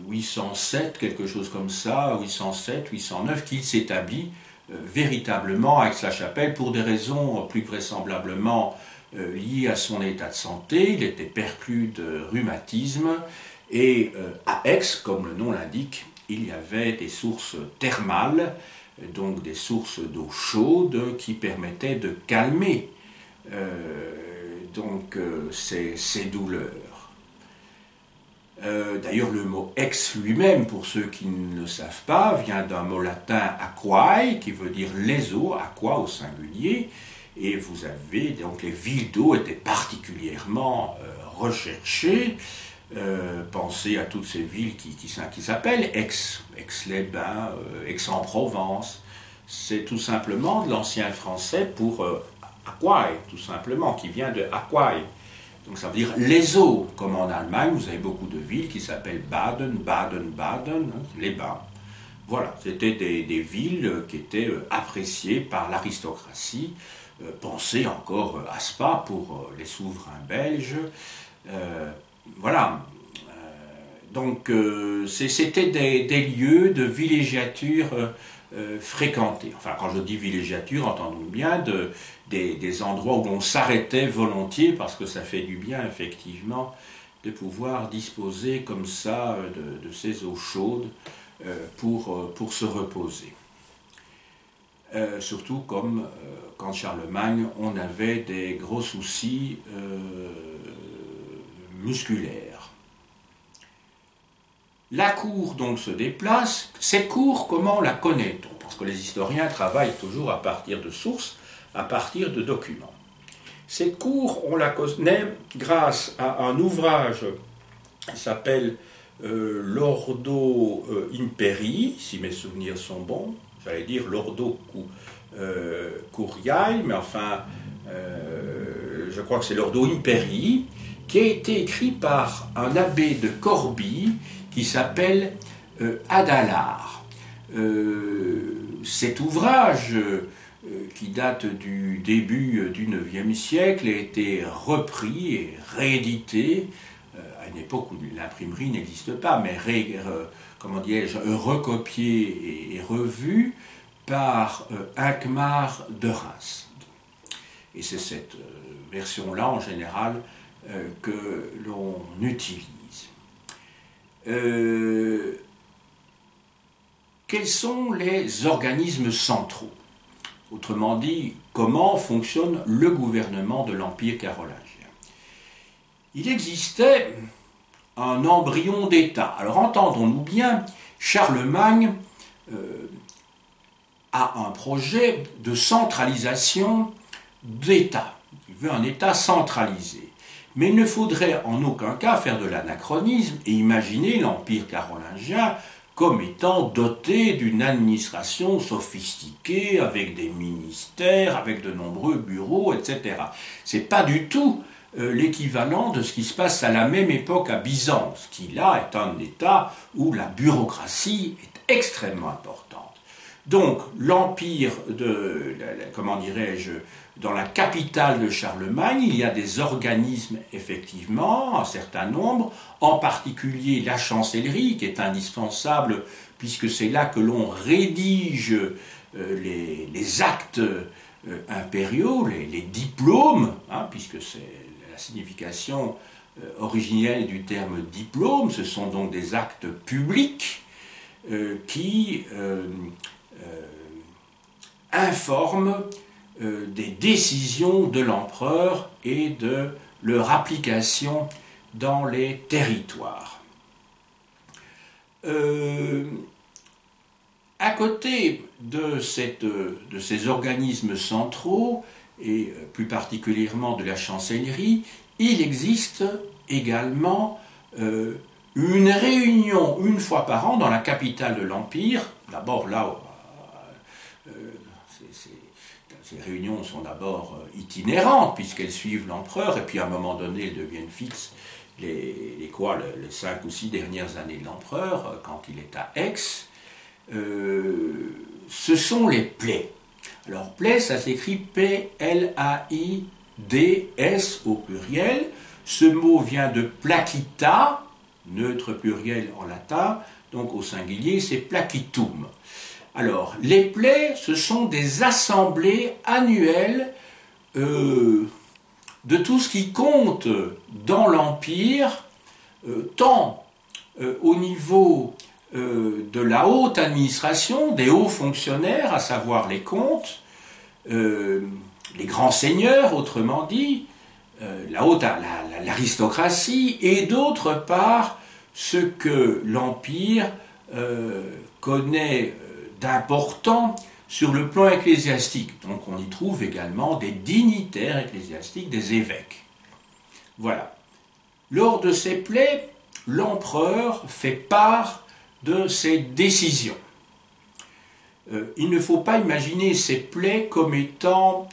807, quelque chose comme ça, 807, 809, qu'il s'établit véritablement à Aix-la-Chapelle pour des raisons plus vraisemblablement lié à son état de santé. Il était perclus de rhumatisme, et à Aix, comme le nom l'indique, il y avait des sources thermales, donc des sources d'eau chaude qui permettaient de calmer ces douleurs. D'ailleurs, le mot Aix lui-même, pour ceux qui ne le savent pas, vient d'un mot latin aquae, qui veut dire les eaux, aqua au singulier. Et vous avez, donc les villes d'eau étaient particulièrement recherchées. Pensez à toutes ces villes qui s'appellent Aix, Aix-les-Bains, Aix-en-Provence. C'est tout simplement de l'ancien français pour aquae, tout simplement, qui vient de aquae. Donc ça veut dire les eaux, comme en Allemagne, vous avez beaucoup de villes qui s'appellent Baden, Baden-Baden, hein, les bains. Voilà, c'était des villes qui étaient appréciées par l'aristocratie. Pensez encore à Spa pour les souverains belges. Voilà. Donc c'était des lieux de villégiature fréquentés. Enfin, quand je dis villégiature, entendons bien des endroits où l'on s'arrêtait volontiers, parce que ça fait du bien, effectivement, de pouvoir disposer comme ça de ces eaux chaudes pour se reposer. Surtout comme quand Charlemagne, on avait des gros soucis musculaires. La cour donc se déplace. Cette cour, comment la connaît-on? Parce que les historiens travaillent toujours à partir de sources, à partir de documents. Cette cour, on la connaît grâce à un ouvrage qui s'appelle l'Ordo Imperii, si mes souvenirs sont bons. J'allais dire l'Ordo Curiae, mais enfin, je crois que c'est l'Ordo Imperii, qui a été écrit par un abbé de Corbie qui s'appelle Adalard. Cet ouvrage, qui date du début du IXe siècle, a été repris et réédité à une époque où l'imprimerie n'existe pas, mais recopié et revu par Hincmar de Reims. Et c'est cette version-là, en général, que l'on utilise. Quels sont les organismes centraux? Autrement dit, comment fonctionne le gouvernement de l'Empire carolingien? Il existait un embryon d'État. Alors entendons-nous bien, Charlemagne a un projet de centralisation d'État. Il veut un État centralisé. Mais il ne faudrait en aucun cas faire de l'anachronisme et imaginer l'Empire carolingien comme étant doté d'une administration sophistiquée, avec des ministères, avec de nombreux bureaux, etc. C'est pas du tout l'équivalent de ce qui se passe à la même époque à Byzance, qui là est un État où la bureaucratie est extrêmement importante. Donc l'empire dans la capitale de Charlemagne, il y a des organismes, effectivement, un certain nombre, en particulier la chancellerie, qui est indispensable, puisque c'est là que l'on rédige les actes impériaux, les diplômes, puisque c'est la signification originelle du terme diplôme, ce sont donc des actes publics qui informent des décisions de l'empereur et de leur application dans les territoires. À côté de ces organismes centraux, et plus particulièrement de la chancellerie, il existe également une réunion une fois par an dans la capitale de l'Empire. D'abord là, ces réunions sont d'abord itinérantes puisqu'elles suivent l'empereur et puis à un moment donné elles deviennent fixes les 5 ou 6 dernières années de l'empereur quand il est à Aix. Ce sont les plaies. Alors plaies, ça s'écrit P-L-A-I-D-S au pluriel. Ce mot vient de placita, neutre pluriel en latin, donc au singulier c'est placitum. Alors, les plaies, ce sont des assemblées annuelles de tout ce qui compte dans l'Empire, tant au niveau de la haute administration, des hauts fonctionnaires, à savoir les comtes, les grands seigneurs, autrement dit, l'aristocratie, et d'autre part, ce que l'Empire connaît d'important sur le plan ecclésiastique. Donc on y trouve également des dignitaires ecclésiastiques, des évêques. Voilà. Lors de ces plaies, l'empereur fait part de ses décisions. Il ne faut pas imaginer ces plaies comme étant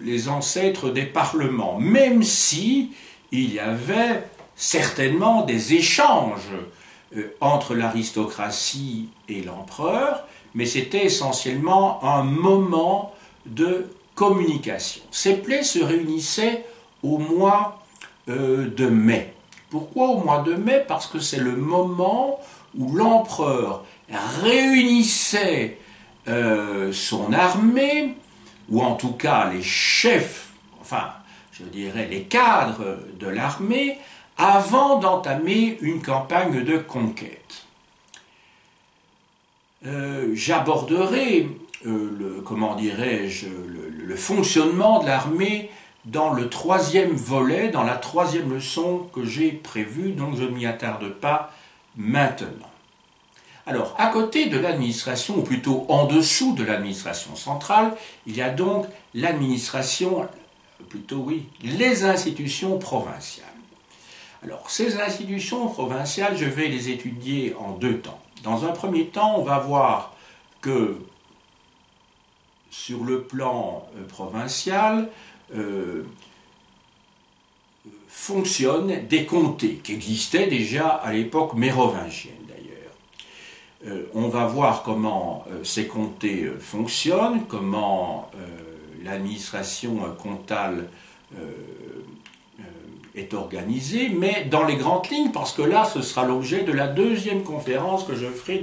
les ancêtres des parlements, même si il y avait certainement des échanges entre l'aristocratie et l'empereur, mais c'était essentiellement un moment de communication. Ces plaies se réunissaient au mois de mai. Pourquoi au mois de mai? Parce que c'est le moment où l'empereur réunissait son armée, ou en tout cas les chefs, enfin, je dirais les cadres de l'armée, avant d'entamer une campagne de conquête. J'aborderai le fonctionnement de l'armée dans le troisième volet, dans la troisième leçon que j'ai prévue, donc je ne m'y attarde pas maintenant. Alors, à côté de l'administration, ou plutôt en dessous de l'administration centrale, il y a donc l'administration, les institutions provinciales. Alors, ces institutions provinciales, je vais les étudier en deux temps. Dans un premier temps, on va voir que sur le plan provincial, fonctionnent des comtés qui existaient déjà à l'époque mérovingienne d'ailleurs. On va voir comment ces comtés fonctionnent, comment l'administration comtale est organisée, mais dans les grandes lignes, parce que là, ce sera l'objet de la deuxième conférence que je ferai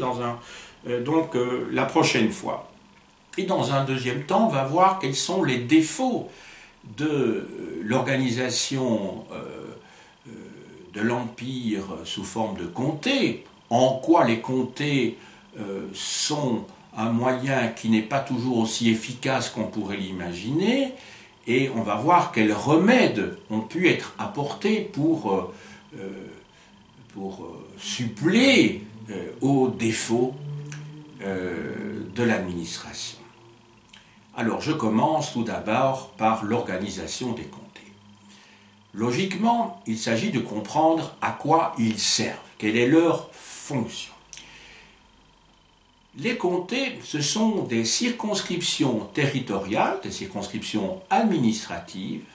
la prochaine fois. Et dans un deuxième temps, on va voir quels sont les défauts de l'organisation de l'Empire sous forme de comtés, en quoi les comtés sont un moyen qui n'est pas toujours aussi efficace qu'on pourrait l'imaginer, et on va voir quels remèdes ont pu être apportés pour suppléer aux défauts de l'administration. Alors, je commence tout d'abord par l'organisation des comtés. Logiquement, il s'agit de comprendre à quoi ils servent, quelle est leur fonction. Les comtés, ce sont des circonscriptions territoriales, des circonscriptions administratives,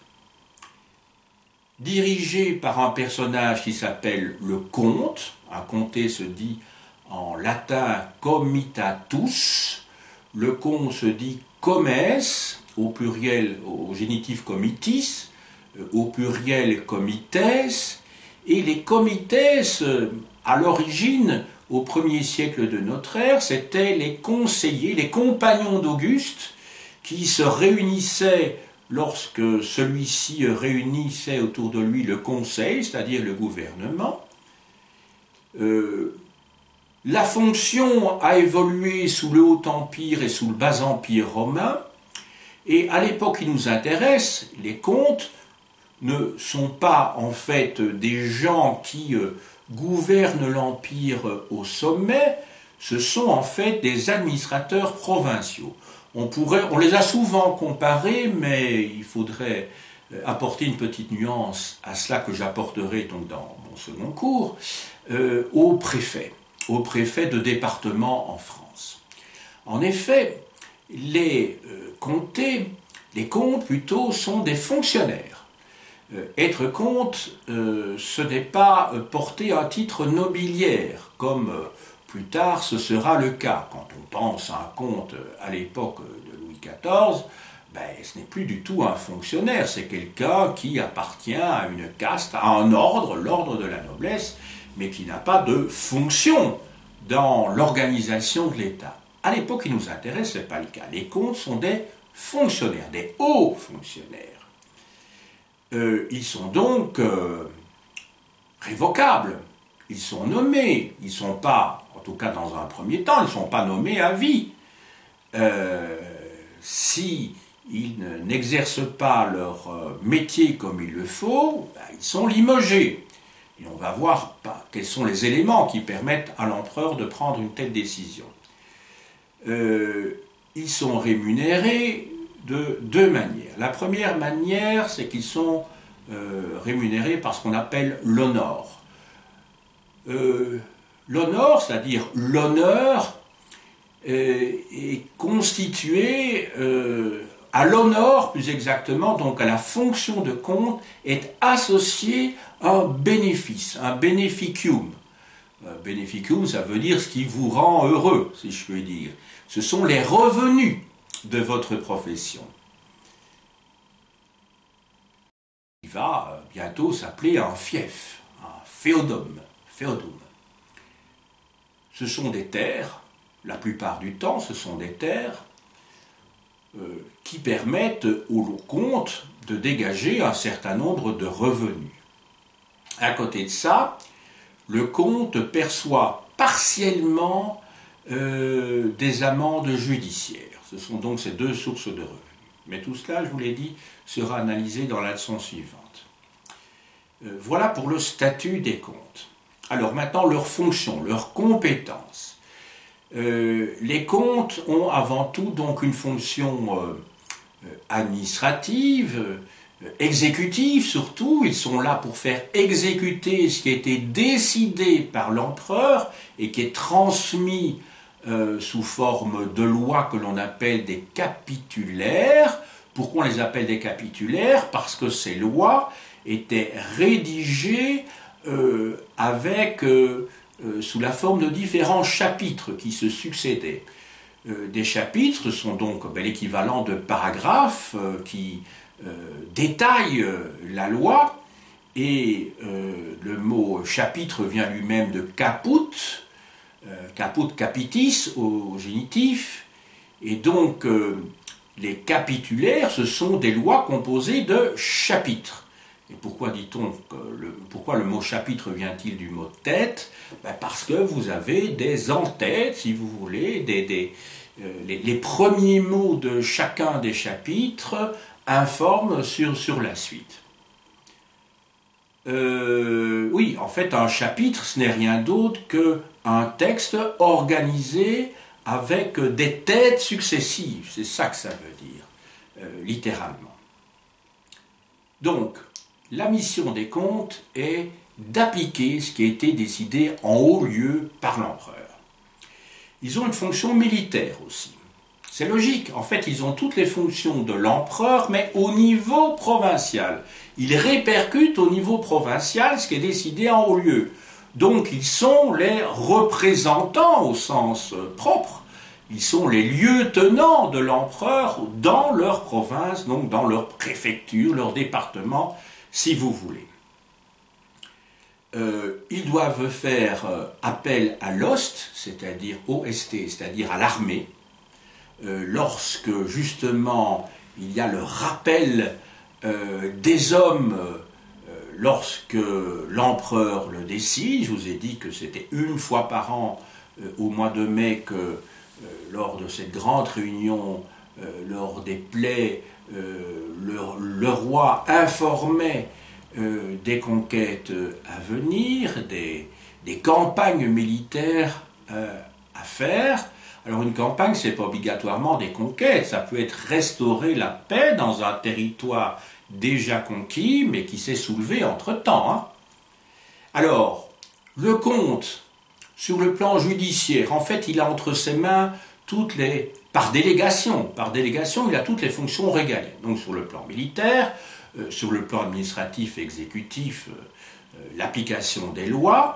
dirigées par un personnage qui s'appelle le comte. Un comté se dit en latin comitatus, le comte se dit comes, au pluriel, au génitif comitis, au pluriel comites, et les comites, à l'origine, au 1er siècle de notre ère, c'étaient les conseillers, les compagnons d'Auguste, qui se réunissaient lorsque celui-ci réunissait autour de lui le conseil, c'est-à-dire le gouvernement. La fonction a évolué sous le Haut Empire et sous le Bas Empire romain, et à l'époque qui nous intéresse, les comtes ne sont pas en fait des gens qui gouvernent l'Empire au sommet, ce sont en fait des administrateurs provinciaux. On les a souvent comparés, mais il faudrait apporter une petite nuance à cela que j'apporterai donc dans mon second cours, aux préfets de département en France. En effet, les comtes plutôt sont des fonctionnaires. Être comte, ce n'est pas porter un titre nobiliaire, comme plus tard ce sera le cas. Quand on pense à un comte à l'époque de Louis XIV, ce n'est plus du tout un fonctionnaire, c'est quelqu'un qui appartient à une caste, à un ordre, l'ordre de la noblesse, mais qui n'a pas de fonction dans l'organisation de l'État. À l'époque qui nous intéresse, ce n'est pas le cas. Les comtes sont des fonctionnaires, des hauts fonctionnaires. Ils sont donc révocables, ils sont nommés, ils ne sont pas, en tout cas dans un premier temps, ils ne sont pas nommés à vie. Si ils n'exercent pas leur métier comme il le faut, ils sont limogés. Et on va voir quels sont les éléments qui permettent à l'empereur de prendre une telle décision. Ils sont rémunérés de deux manières. La première manière, c'est qu'ils sont rémunérés par ce qu'on appelle l'honor. L'honor, c'est-à-dire l'honneur, est constitué à l'honneur, plus exactement, donc à la fonction de comte, est associé un bénéfice, un bénéficium. Bénéficium, ça veut dire ce qui vous rend heureux, si je puis dire. Ce sont les revenus de votre profession. Il va bientôt s'appeler un fief, un feodum. Ce sont des terres la plupart du temps, ce sont des terres qui permettent au compte de dégager un certain nombre de revenus. À côté de ça, le compte perçoit partiellement des amendes judiciaires. Ce sont donc ces deux sources de revenus. Mais tout cela, je vous l'ai dit, sera analysé dans la leçon suivante. Voilà pour le statut des comptes. Alors maintenant, leurs fonctions, leurs compétences. Les comptes ont avant tout donc une fonction administrative, exécutive surtout. Ils sont là pour faire exécuter ce qui a été décidé par l'empereur et qui est transmis sous forme de lois que l'on appelle des capitulaires. Pourquoi on les appelle des capitulaires? Parce que ces lois étaient rédigées sous la forme de différents chapitres qui se succédaient. Des chapitres sont donc l'équivalent de paragraphes qui détaillent la loi, et le mot chapitre vient lui-même de caput, caput capitis au génitif, et donc les capitulaires, ce sont des lois composées de chapitres. Et pourquoi dit-on pourquoi le mot chapitre vient-il du mot tête? Parce que vous avez des en-têtes, si vous voulez, les premiers mots de chacun des chapitres informent sur la suite. Oui, en fait, un chapitre, ce n'est rien d'autre qu'un texte organisé avec des têtes successives. C'est ça que ça veut dire, littéralement. Donc, la mission des comptes est d'appliquer ce qui a été décidé en haut lieu par l'empereur. Ils ont une fonction militaire aussi. C'est logique, en fait, ils ont toutes les fonctions de l'empereur, mais au niveau provincial. Ils répercutent au niveau provincial ce qui est décidé en haut lieu. Donc, ils sont les représentants au sens propre. Ils sont les lieutenants de l'empereur dans leur province, donc dans leur préfecture, leur département, si vous voulez. Ils doivent faire appel à l'ost, c'est-à-dire OST, c'est-à-dire à l'armée, lorsque justement il y a le rappel des hommes lorsque l'empereur le décide. Je vous ai dit que c'était une fois par an au mois de mai que lors de cette grande réunion, lors des plaies, le roi informait des conquêtes à venir, des campagnes militaires à faire. Alors une campagne, ce n'est pas obligatoirement des conquêtes, ça peut être restaurer la paix dans un territoire déjà conquis, mais qui s'est soulevé entre-temps. Hein. Alors, le comte, sur le plan judiciaire, en fait, il a entre ses mains par délégation, il a toutes les fonctions régaliennes. Donc sur le plan militaire, sur le plan administratif et exécutif, l'application des lois.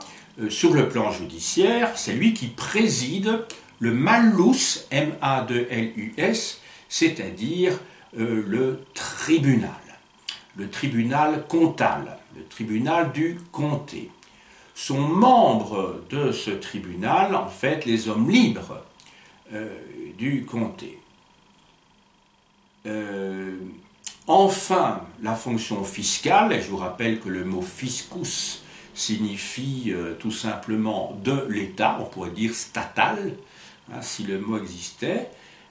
Sur le plan judiciaire, c'est lui qui préside le Mallus, M-A-2-L-U-S, c'est-à-dire le tribunal comtal, le tribunal du comté. Sont membres de ce tribunal, en fait, les hommes libres du comté. Enfin, la fonction fiscale, et je vous rappelle que le mot fiscus signifie tout simplement de l'État, on pourrait dire statal, hein, si le mot existait.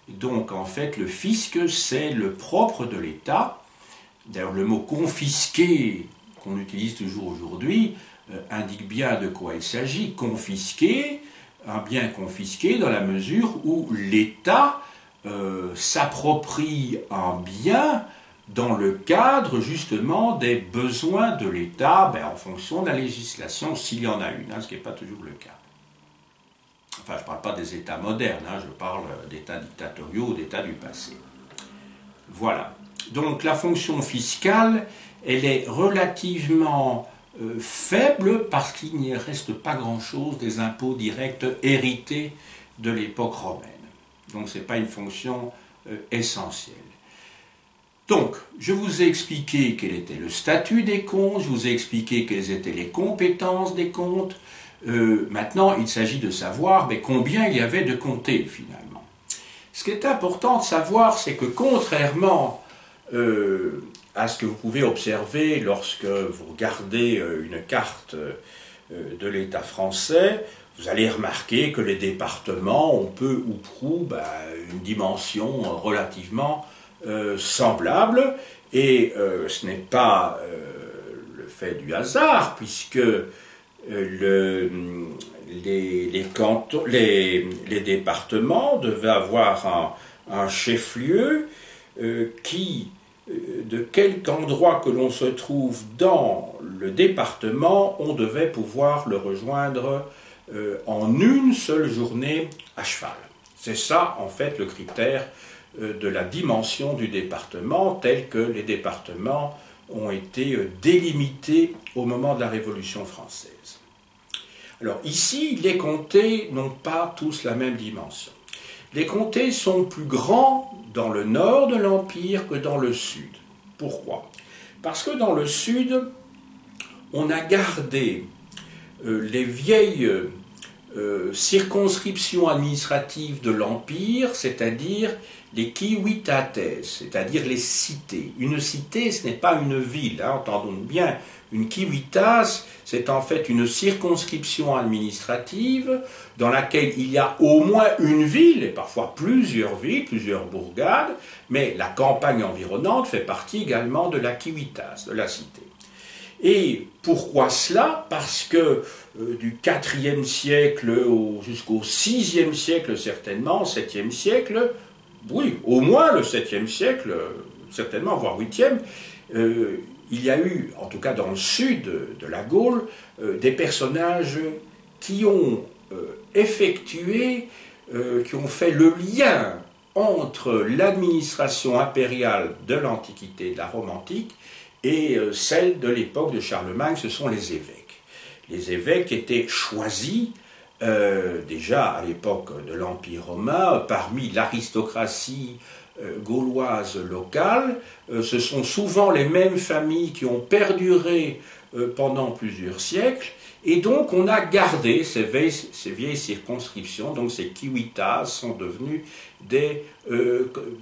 Donc en fait, le fisc, c'est le propre de l'État. D'ailleurs, le mot confisquer, qu'on utilise toujours aujourd'hui, indique bien de quoi il s'agit. Confisquer, un bien confisqué dans la mesure où l'État s'approprie un bien dans le cadre justement des besoins de l'État, en fonction de la législation, s'il y en a une, hein, ce qui n'est pas toujours le cas. Enfin, je ne parle pas des États modernes, hein, je parle d'États dictatoriaux ou d'États du passé. Voilà. Donc la fonction fiscale, elle est relativement faible parce qu'il n'y reste pas grand-chose des impôts directs hérités de l'époque romaine. Donc ce n'est pas une fonction essentielle. Donc, je vous ai expliqué quel était le statut des comptes, je vous ai expliqué quelles étaient les compétences des comptes, Maintenant, il s'agit de savoir mais combien il y avait de comtés finalement. Ce qui est important de savoir, c'est que contrairement à ce que vous pouvez observer lorsque vous regardez une carte de l'État français, vous allez remarquer que les départements ont peu ou prou une dimension relativement semblable, et ce n'est pas le fait du hasard, puisque les départements devaient avoir un chef-lieu qui, de quelque endroit que l'on se trouve dans le département, on devait pouvoir le rejoindre en une seule journée à cheval. C'est ça, en fait, le critère de la dimension du département, tel que les départements ont été délimités au moment de la Révolution française. Alors ici, les comtés n'ont pas tous la même dimension. Les comtés sont plus grands dans le nord de l'Empire que dans le sud. Pourquoi? Parce que dans le sud, on a gardé les vieilles circonscriptions administratives de l'Empire, c'est-à-dire les ciuitates, c'est-à-dire les cités. Une cité, ce n'est pas une ville, hein, entendons bien. Une civitas, c'est en fait une circonscription administrative dans laquelle il y a au moins une ville, et parfois plusieurs villes, plusieurs bourgades, mais la campagne environnante fait partie également de la civitas, de la cité. Et pourquoi cela? Parce que du IVe siècle jusqu'au VIe siècle certainement, 7e siècle, oui, au moins le 7e siècle, certainement, voire 8e, il y a eu, en tout cas dans le sud de la Gaule, des personnages qui ont effectué, qui ont fait le lien entre l'administration impériale de l'Antiquité, de la Rome antique, et celle de l'époque de Charlemagne, ce sont les évêques. Les évêques étaient choisis déjà à l'époque de l'Empire romain parmi l'aristocratie gauloise locale. Ce sont souvent les mêmes familles qui ont perduré pendant plusieurs siècles, et donc on a gardé ces vieilles circonscriptions. Donc ces civitas sont devenues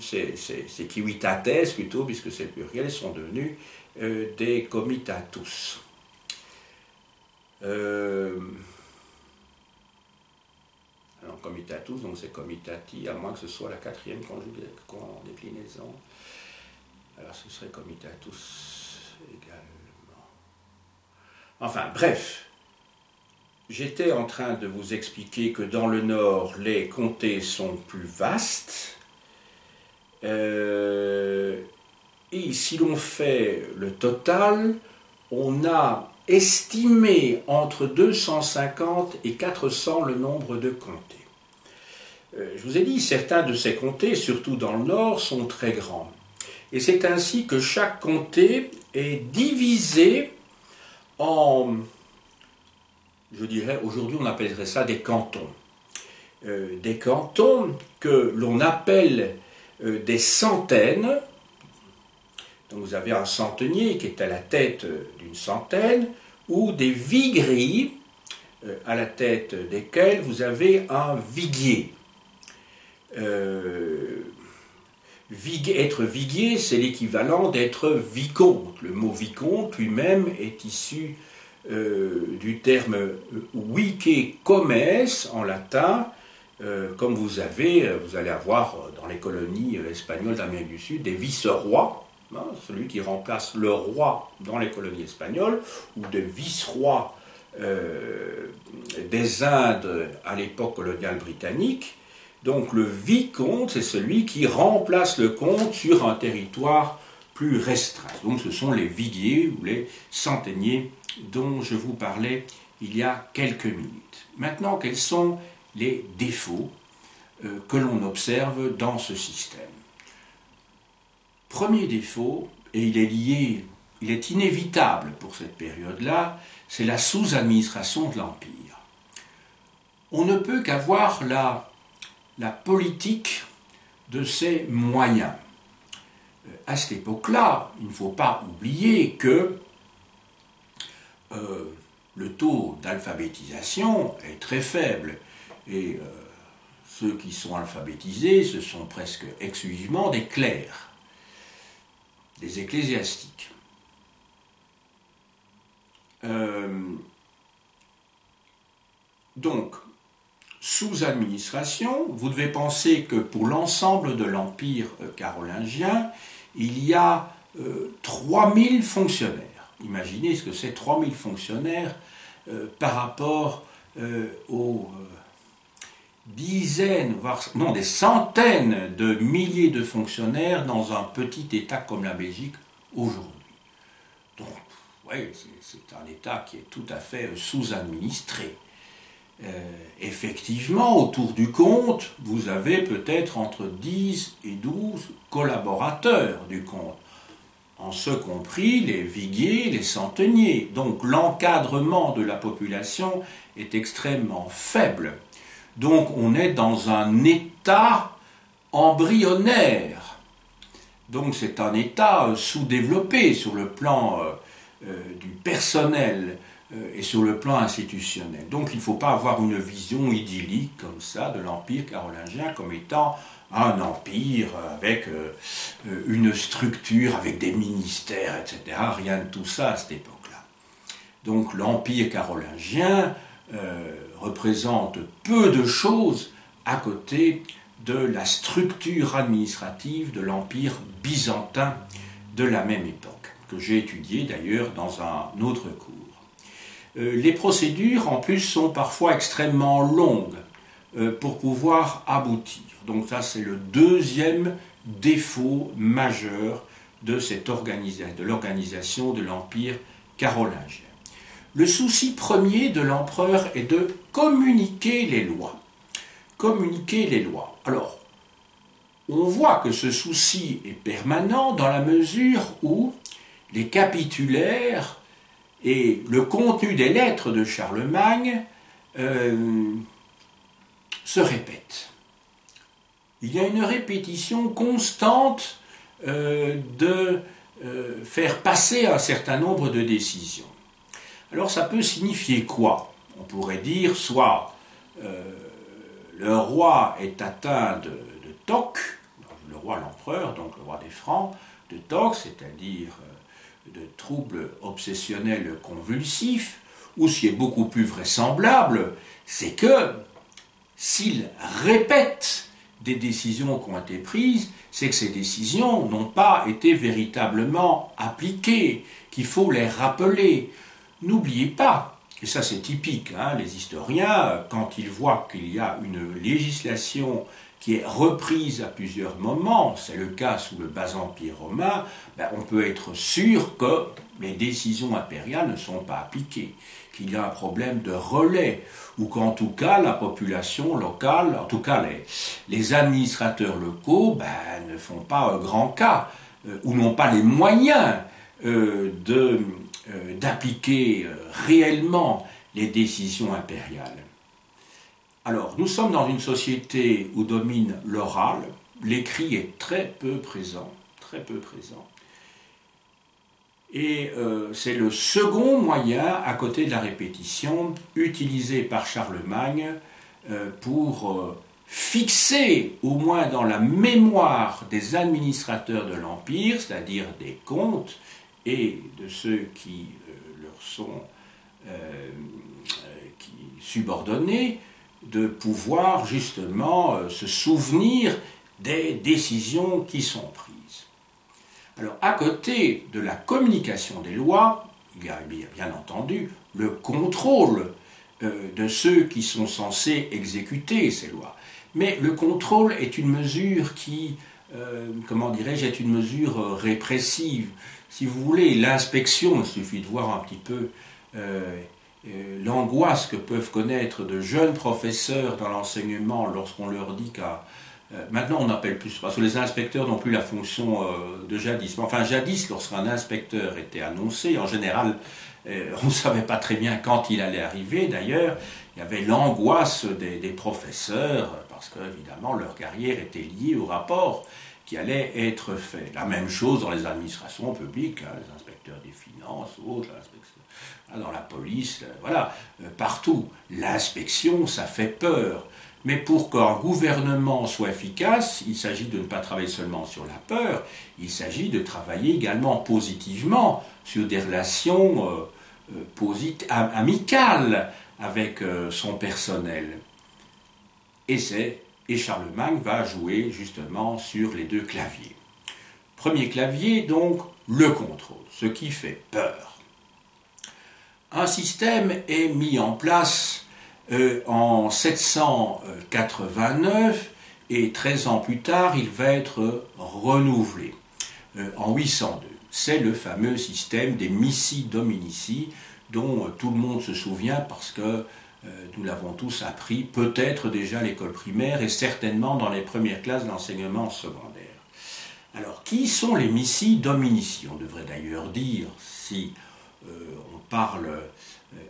ces civitates plutôt, puisque c'est le pluriel, sont devenus des comitatus. Alors comitatus, donc c'est comitati, à moins que ce soit la quatrième déclinaison. Alors ce serait comitatus également. Enfin bref, j'étais en train de vous expliquer que dans le nord, les comtés sont plus vastes. Et si l'on fait le total, on a estimé entre 250 et 400 le nombre de comtés. Je vous ai dit, certains de ces comtés, surtout dans le nord, sont très grands. Et c'est ainsi que chaque comté est divisé en, je dirais, aujourd'hui on appellerait ça des cantons. Des cantons que l'on appelle des centaines. Donc vous avez un centenier qui est à la tête d'une centaine, ou des vigueries à la tête desquelles vous avez un viguier. Être viguier, c'est l'équivalent d'être vicomte. Le mot vicomte lui-même est issu du terme vice comes en latin, comme vous allez avoir dans les colonies espagnoles d'Amérique du Sud des vice-rois, hein, celui qui remplace le roi dans les colonies espagnoles, ou des vice-rois des Indes à l'époque coloniale britannique. Donc le vicomte, c'est celui qui remplace le comte sur un territoire plus restreint. Donc ce sont les viguiers ou les centeniers dont je vous parlais il y a quelques minutes. Maintenant, quels sont les défauts que l'on observe dans ce système? Premier défaut, et il est inévitable pour cette période-là, c'est la sous-administration de l'Empire. On ne peut qu'avoir la politique de ses moyens. À cette époque-là, il ne faut pas oublier que le taux d'alphabétisation est très faible. Et ceux qui sont alphabétisés, ce sont presque exclusivement des clercs, des ecclésiastiques. Donc, sous administration, vous devez penser que pour l'ensemble de l'Empire carolingien, il y a 3000 fonctionnaires. Imaginez ce que c'est 3000 fonctionnaires par rapport aux dizaines, voire non, des centaines de milliers de fonctionnaires dans un petit État comme la Belgique aujourd'hui. Donc, oui, c'est un État qui est tout à fait sous-administré. Effectivement, autour du compte, vous avez peut-être entre 10 et 12 collaborateurs du compte, en ce compris les viguiers, les centeniers. Donc l'encadrement de la population est extrêmement faible. Donc on est dans un état embryonnaire. Donc c'est un état sous-développé sur le plan du personnel et sur le plan institutionnel. Donc il ne faut pas avoir une vision idyllique comme ça de l'Empire carolingien comme étant un empire avec une structure, avec des ministères, etc. Rien de tout ça à cette époque-là. Donc l'Empire carolingien représente peu de choses à côté de la structure administrative de l'Empire byzantin de la même époque, que j'ai étudié d'ailleurs dans un autre cours. Les procédures, en plus, sont parfois extrêmement longues pour pouvoir aboutir. Donc ça, c'est le deuxième défaut majeur de l'organisation de l'Empire carolingien. Le souci premier de l'empereur est de communiquer les lois. Communiquer les lois. Alors, on voit que ce souci est permanent dans la mesure où les capitulaires et le contenu des lettres de Charlemagne se répètent. Il y a une répétition constante de faire passer un certain nombre de décisions. Alors ça peut signifier quoi? On pourrait dire soit le roi est atteint de TOC, le roi l'empereur, donc le roi des Francs, de TOC, c'est-à-dire de troubles obsessionnels convulsifs, ou ce qui est beaucoup plus vraisemblable, c'est que s'il répète des décisions qui ont été prises, c'est que ces décisions n'ont pas été véritablement appliquées, qu'il faut les rappeler. N'oubliez pas, et ça c'est typique, les historiens, quand ils voient qu'il y a une législation qui est reprise à plusieurs moments, c'est le cas sous le bas empire romain, on peut être sûr que les décisions impériales ne sont pas appliquées, qu'il y a un problème de relais, ou qu'en tout cas la population locale, en tout cas les administrateurs locaux, ne font pas grand cas, ou n'ont pas les moyens d'appliquer réellement les décisions impériales. Alors, nous sommes dans une société où domine l'oral, l'écrit est très peu présent, et c'est le second moyen, à côté de la répétition, utilisé par Charlemagne pour fixer, au moins dans la mémoire des administrateurs de l'Empire, c'est-à-dire des comtes et de ceux qui leur sont subordonnés, de pouvoir justement se souvenir des décisions qui sont prises. Alors, à côté de la communication des lois, il y a bien entendu le contrôle de ceux qui sont censés exécuter ces lois. Mais le contrôle est une mesure qui, est une mesure répressive. Si vous voulez, l'inspection, il suffit de voir un petit peu l'angoisse que peuvent connaître de jeunes professeurs dans l'enseignement lorsqu'on leur dit qu'à... maintenant on n'appelle plus, parce que les inspecteurs n'ont plus la fonction de jadis. Enfin jadis, lorsqu'un inspecteur était annoncé, en général on ne savait pas très bien quand il allait arriver. D'ailleurs, il y avait l'angoisse des professeurs, parce que évidemment leur carrière était liée au rapport qui allait être fait. La même chose dans les administrations publiques, hein, les inspecteurs des finances, autres, dans la police, voilà, partout. L'inspection, ça fait peur. Mais pour qu'un gouvernement soit efficace, il s'agit de ne pas travailler seulement sur la peur, il s'agit de travailler également positivement sur des relations amicales avec son personnel. Et Charlemagne va jouer justement sur les deux claviers. Premier clavier, donc, le contrôle, ce qui fait peur. Un système est mis en place en 789 et 13 ans plus tard, il va être renouvelé en 802. C'est le fameux système des missi dominici dont tout le monde se souvient parce que nous l'avons tous appris, peut-être déjà à l'école primaire et certainement dans les premières classes d'enseignement secondaire. Alors, qui sont les missi dominici? On devrait d'ailleurs dire, si on parle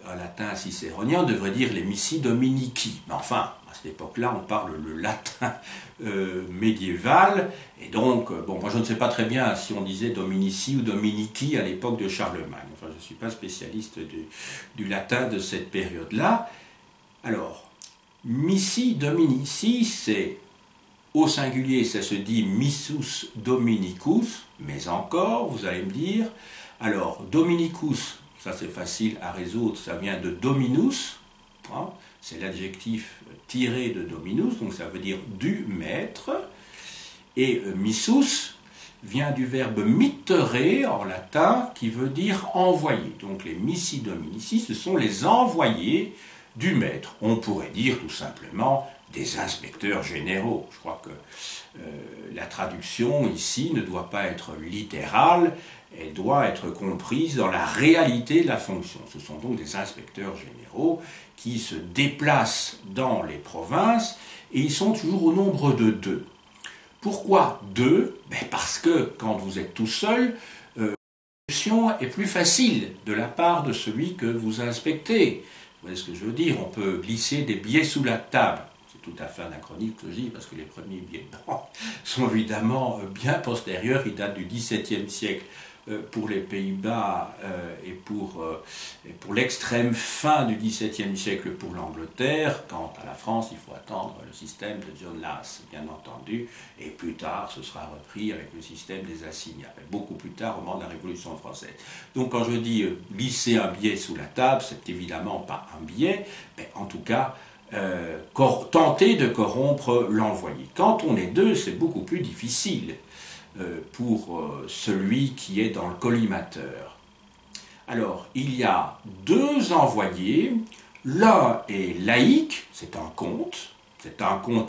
en latin cicéronien, on devrait dire les missi dominici. Mais enfin, à cette époque-là, on parle le latin médiéval. Et donc, bon, moi je ne sais pas très bien si on disait dominici ou dominici à l'époque de Charlemagne. Enfin, je ne suis pas spécialiste du latin de cette période-là. Alors, missi dominici, c'est au singulier, ça se dit missus dominicus, mais encore, vous allez me dire. Alors, dominicus, ça c'est facile à résoudre, ça vient de dominus, hein, c'est l'adjectif tiré de dominus, donc ça veut dire du maître. Et missus vient du verbe mittere en latin, qui veut dire envoyer. Donc les missi dominici, ce sont les envoyés du maître. On pourrait dire tout simplement des inspecteurs généraux. Je crois que la traduction ici ne doit pas être littérale, elle doit être comprise dans la réalité de la fonction. Ce sont donc des inspecteurs généraux qui se déplacent dans les provinces et ils sont toujours au nombre de 2. Pourquoi 2 ? Parce que quand vous êtes tout seul, l'exécution est plus facile de la part de celui que vous inspectez. Vous voyez ce que je veux dire ? On peut glisser des billets sous la table. C'est tout à fait anachronique que je dis, parce que les premiers billets de banque sont évidemment bien postérieurs. Ils datent du XVIIe siècle pour les Pays-Bas et pour l'extrême fin du XVIIe siècle pour l'Angleterre. Quant à la France, il faut attendre le système de John Lass, bien entendu, et plus tard, ce sera repris avec le système des assignats, beaucoup plus tard, au moment de la Révolution française. Donc quand je dis glisser un billet sous la table, c'est évidemment pas un billet, mais en tout cas, tenter de corrompre l'envoyé. Quand on est 2, c'est beaucoup plus difficile pour celui qui est dans le collimateur. Alors, il y a 2 envoyés. L'un est laïque, c'est un comte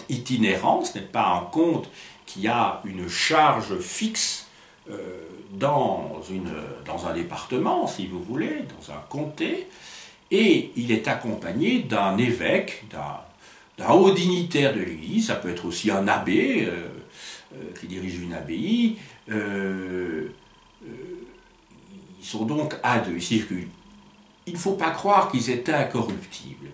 itinérant, ce n'est pas un comte qui a une charge fixe dans un département, si vous voulez, dans un comté, et il est accompagné d'un évêque, d'un haut dignitaire de l'Église, ça peut être aussi un abbé qui dirige une abbaye. Ils sont donc à 2, ils circulent. Il ne faut pas croire qu'ils étaient incorruptibles.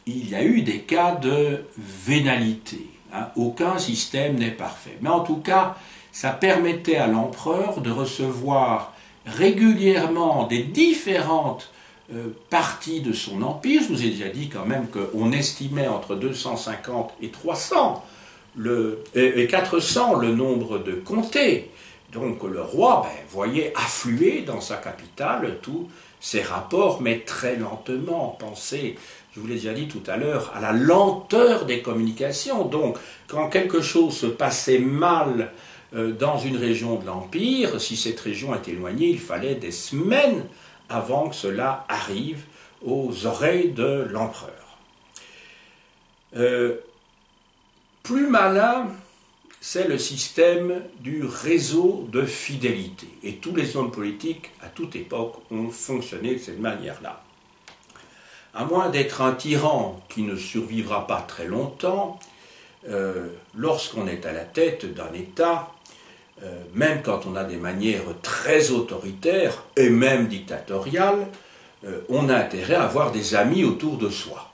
Il y a eu des cas de vénalité. Hein. Aucun système n'est parfait. Mais en tout cas, ça permettait à l'empereur de recevoir régulièrement des différentes parties de son empire. Je vous ai déjà dit quand même qu'on estimait entre 250 et 300 et 400 le nombre de comtés. Donc le roi voyait affluer dans sa capitale tous ces rapports, mais très lentement. Pensez, je vous l'ai déjà dit tout à l'heure, à la lenteur des communications. Donc quand quelque chose se passait mal dans une région de l'Empire, si cette région est éloignée, il fallait des semaines avant que cela arrive aux oreilles de l'empereur. Plus malin, c'est le système du réseau de fidélité. Et tous les hommes politiques, à toute époque, ont fonctionné de cette manière-là. À moins d'être un tyran qui ne survivra pas très longtemps, lorsqu'on est à la tête d'un État, même quand on a des manières très autoritaires et même dictatoriales, on a intérêt à avoir des amis autour de soi.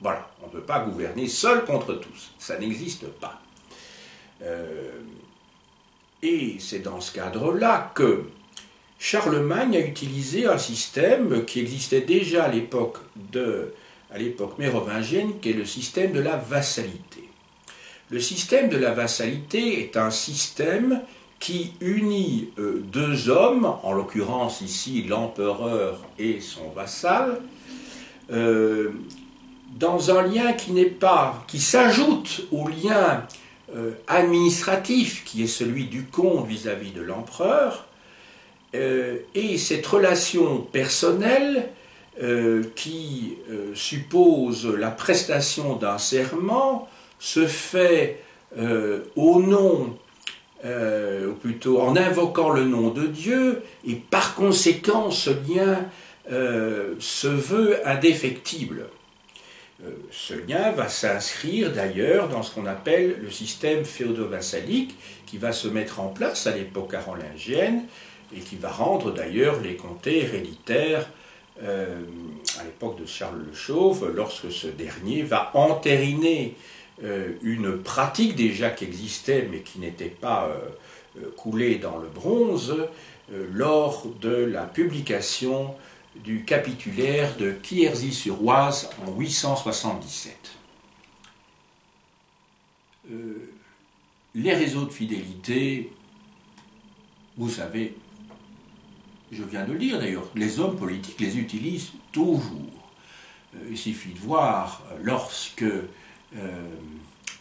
Voilà, on ne peut pas gouverner seul contre tous, ça n'existe pas. Et c'est dans ce cadre-là que Charlemagne a utilisé un système qui existait déjà à l'époque mérovingienne, qui est le système de la vassalité. Le système de la vassalité est un système qui unit deux hommes, en l'occurrence ici l'empereur et son vassal, dans un lien qui s'ajoute au lien administratif qui est celui du comte vis-à-vis de l'empereur, et cette relation personnelle qui suppose la prestation d'un serment se fait au nom, ou plutôt en invoquant le nom de Dieu, et par conséquent ce lien se veut indéfectible. Ce lien va s'inscrire d'ailleurs dans ce qu'on appelle le système féodo-vassalique qui va se mettre en place à l'époque carolingienne et qui va rendre d'ailleurs les comtés héréditaires à l'époque de Charles le Chauve, lorsque ce dernier va entériner une pratique déjà qui existait mais qui n'était pas coulée dans le bronze lors de la publication du capitulaire de Quierzy-sur-Oise en 877. Les réseaux de fidélité, vous savez, je viens de le dire d'ailleurs, les hommes politiques les utilisent toujours. Il suffit de voir lorsque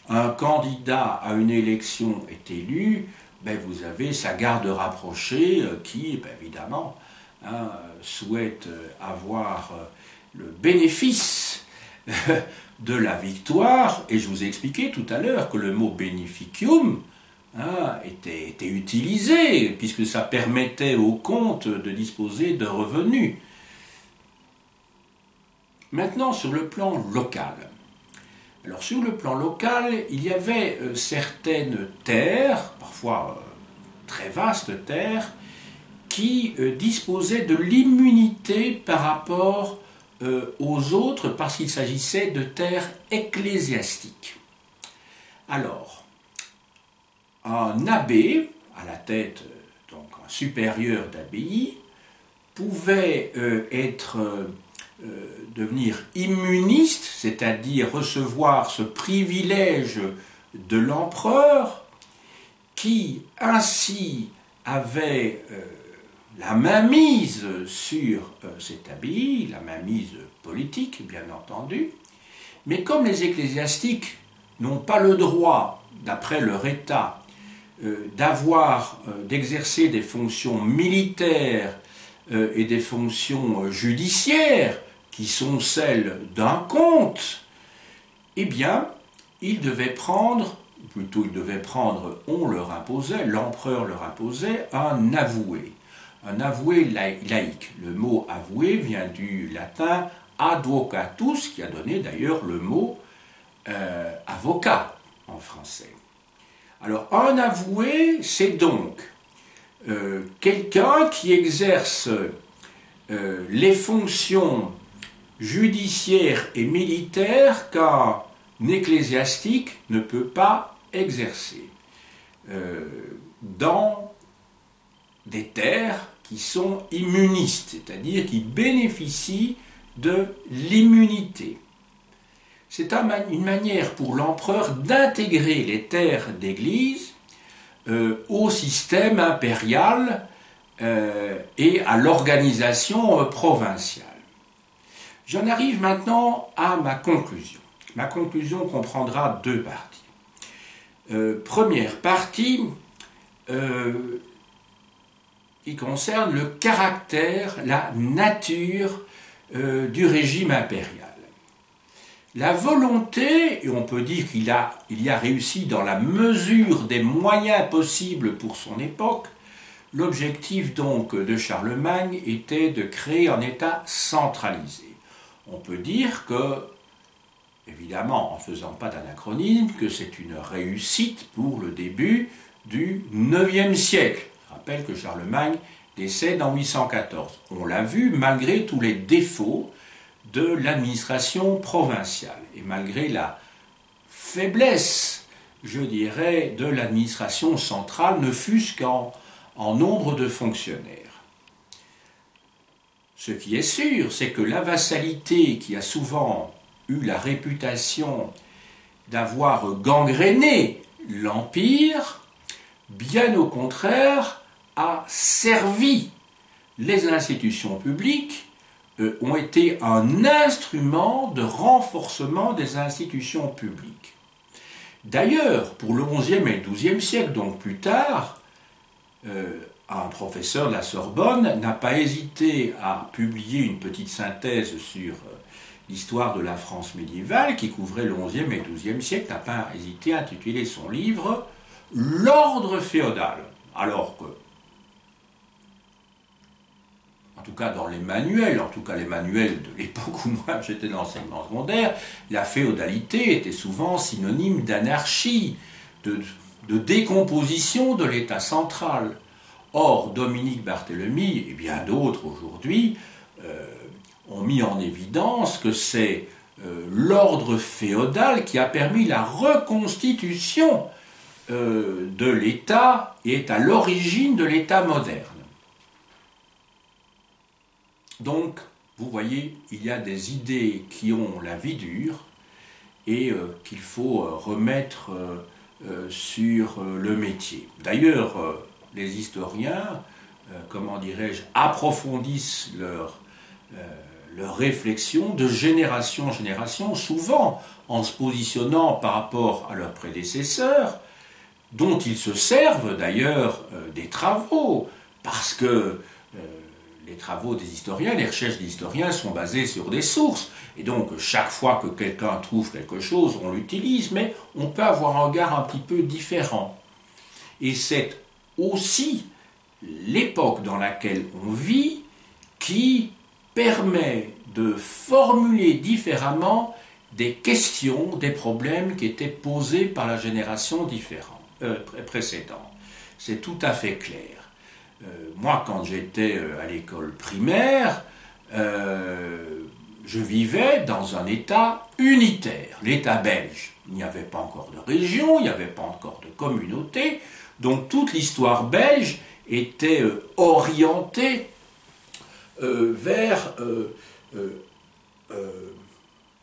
un candidat à une élection est élu, vous avez sa garde rapprochée qui, évidemment, souhaite avoir le bénéfice de la victoire, et je vous ai expliqué tout à l'heure que le mot bénéficium était utilisé, puisque ça permettait au comte de disposer de revenus. Maintenant, sur le plan local. Alors, sur le plan local, il y avait certaines terres, parfois très vastes terres, qui disposaient de l'immunité par rapport aux autres parce qu'il s'agissait de terres ecclésiastiques. Alors, un abbé, à la tête, donc un supérieur d'abbaye, pouvait devenir immuniste, c'est-à-dire recevoir ce privilège de l'empereur, qui ainsi avait la mainmise sur cette abbaye, la mainmise politique bien entendu, mais comme les ecclésiastiques n'ont pas le droit, d'après leur état, d'exercer des fonctions militaires et des fonctions judiciaires qui sont celles d'un comte, eh bien, ils devaient prendre, on leur imposait, l'empereur leur imposait un avoué. Un avoué laïque. Le mot avoué vient du latin advocatus, qui a donné d'ailleurs le mot avocat en français. Alors, un avoué, c'est donc quelqu'un qui exerce les fonctions judiciaires et militaires qu'un ecclésiastique ne peut pas exercer dans des terres qui sont immunistes, c'est-à-dire qui bénéficient de l'immunité. C'est une manière pour l'empereur d'intégrer les terres d'église au système impérial et à l'organisation provinciale. J'en arrive maintenant à ma conclusion. Ma conclusion comprendra deux parties. Première partie qui concerne le caractère, la nature du régime impérial. La volonté, et on peut dire qu'il y a réussi dans la mesure des moyens possibles pour son époque, l'objectif donc de Charlemagne était de créer un État centralisé. On peut dire que, évidemment en ne faisant pas d'anachronisme, que c'est une réussite pour le début du IXe siècle. Je rappelle que Charlemagne décède en 814. On l'a vu, malgré tous les défauts de l'administration provinciale et malgré la faiblesse je dirais, de l'administration centrale, ne fût-ce en nombre de fonctionnaires. Ce qui est sûr, c'est que la vassalité, qui a souvent eu la réputation d'avoir gangréné l'Empire, bien au contraire, a servi les institutions publiques, ont été un instrument de renforcement des institutions publiques. D'ailleurs, pour le XIe et le XIIe siècle, donc plus tard, un professeur de la Sorbonne n'a pas hésité à publier une petite synthèse sur l'histoire de la France médiévale qui couvrait le XIe et le XIIe siècle, n'a pas hésité à intituler son livre « L'ordre féodal ». Alors que, en tout cas dans les manuels, en tout cas les manuels de l'époque où moi j'étais dans l'enseignement secondaire, la féodalité était souvent synonyme d'anarchie, de décomposition de l'État central. Or, Dominique Barthélemy et bien d'autres aujourd'hui ont mis en évidence que c'est l'ordre féodal qui a permis la reconstitution de l'État et est à l'origine de l'État moderne. Donc, vous voyez, il y a des idées qui ont la vie dure et qu'il faut remettre sur le métier. D'ailleurs, les historiens, comment dirais-je, approfondissent leur réflexion de génération en génération, souvent en se positionnant par rapport à leurs prédécesseurs, dont ils se servent d'ailleurs des travaux, parce que les travaux des historiens, les recherches des historiens sont basées sur des sources. Et donc, chaque fois que quelqu'un trouve quelque chose, on l'utilise, mais on peut avoir un regard un petit peu différent. Et c'est aussi l'époque dans laquelle on vit qui permet de formuler différemment des questions, des problèmes qui étaient posés par la génération précédente. C'est tout à fait clair. Moi, quand j'étais à l'école primaire, je vivais dans un État unitaire, l'État belge. Il n'y avait pas encore de région, il n'y avait pas encore de communauté, donc toute l'histoire belge était orientée vers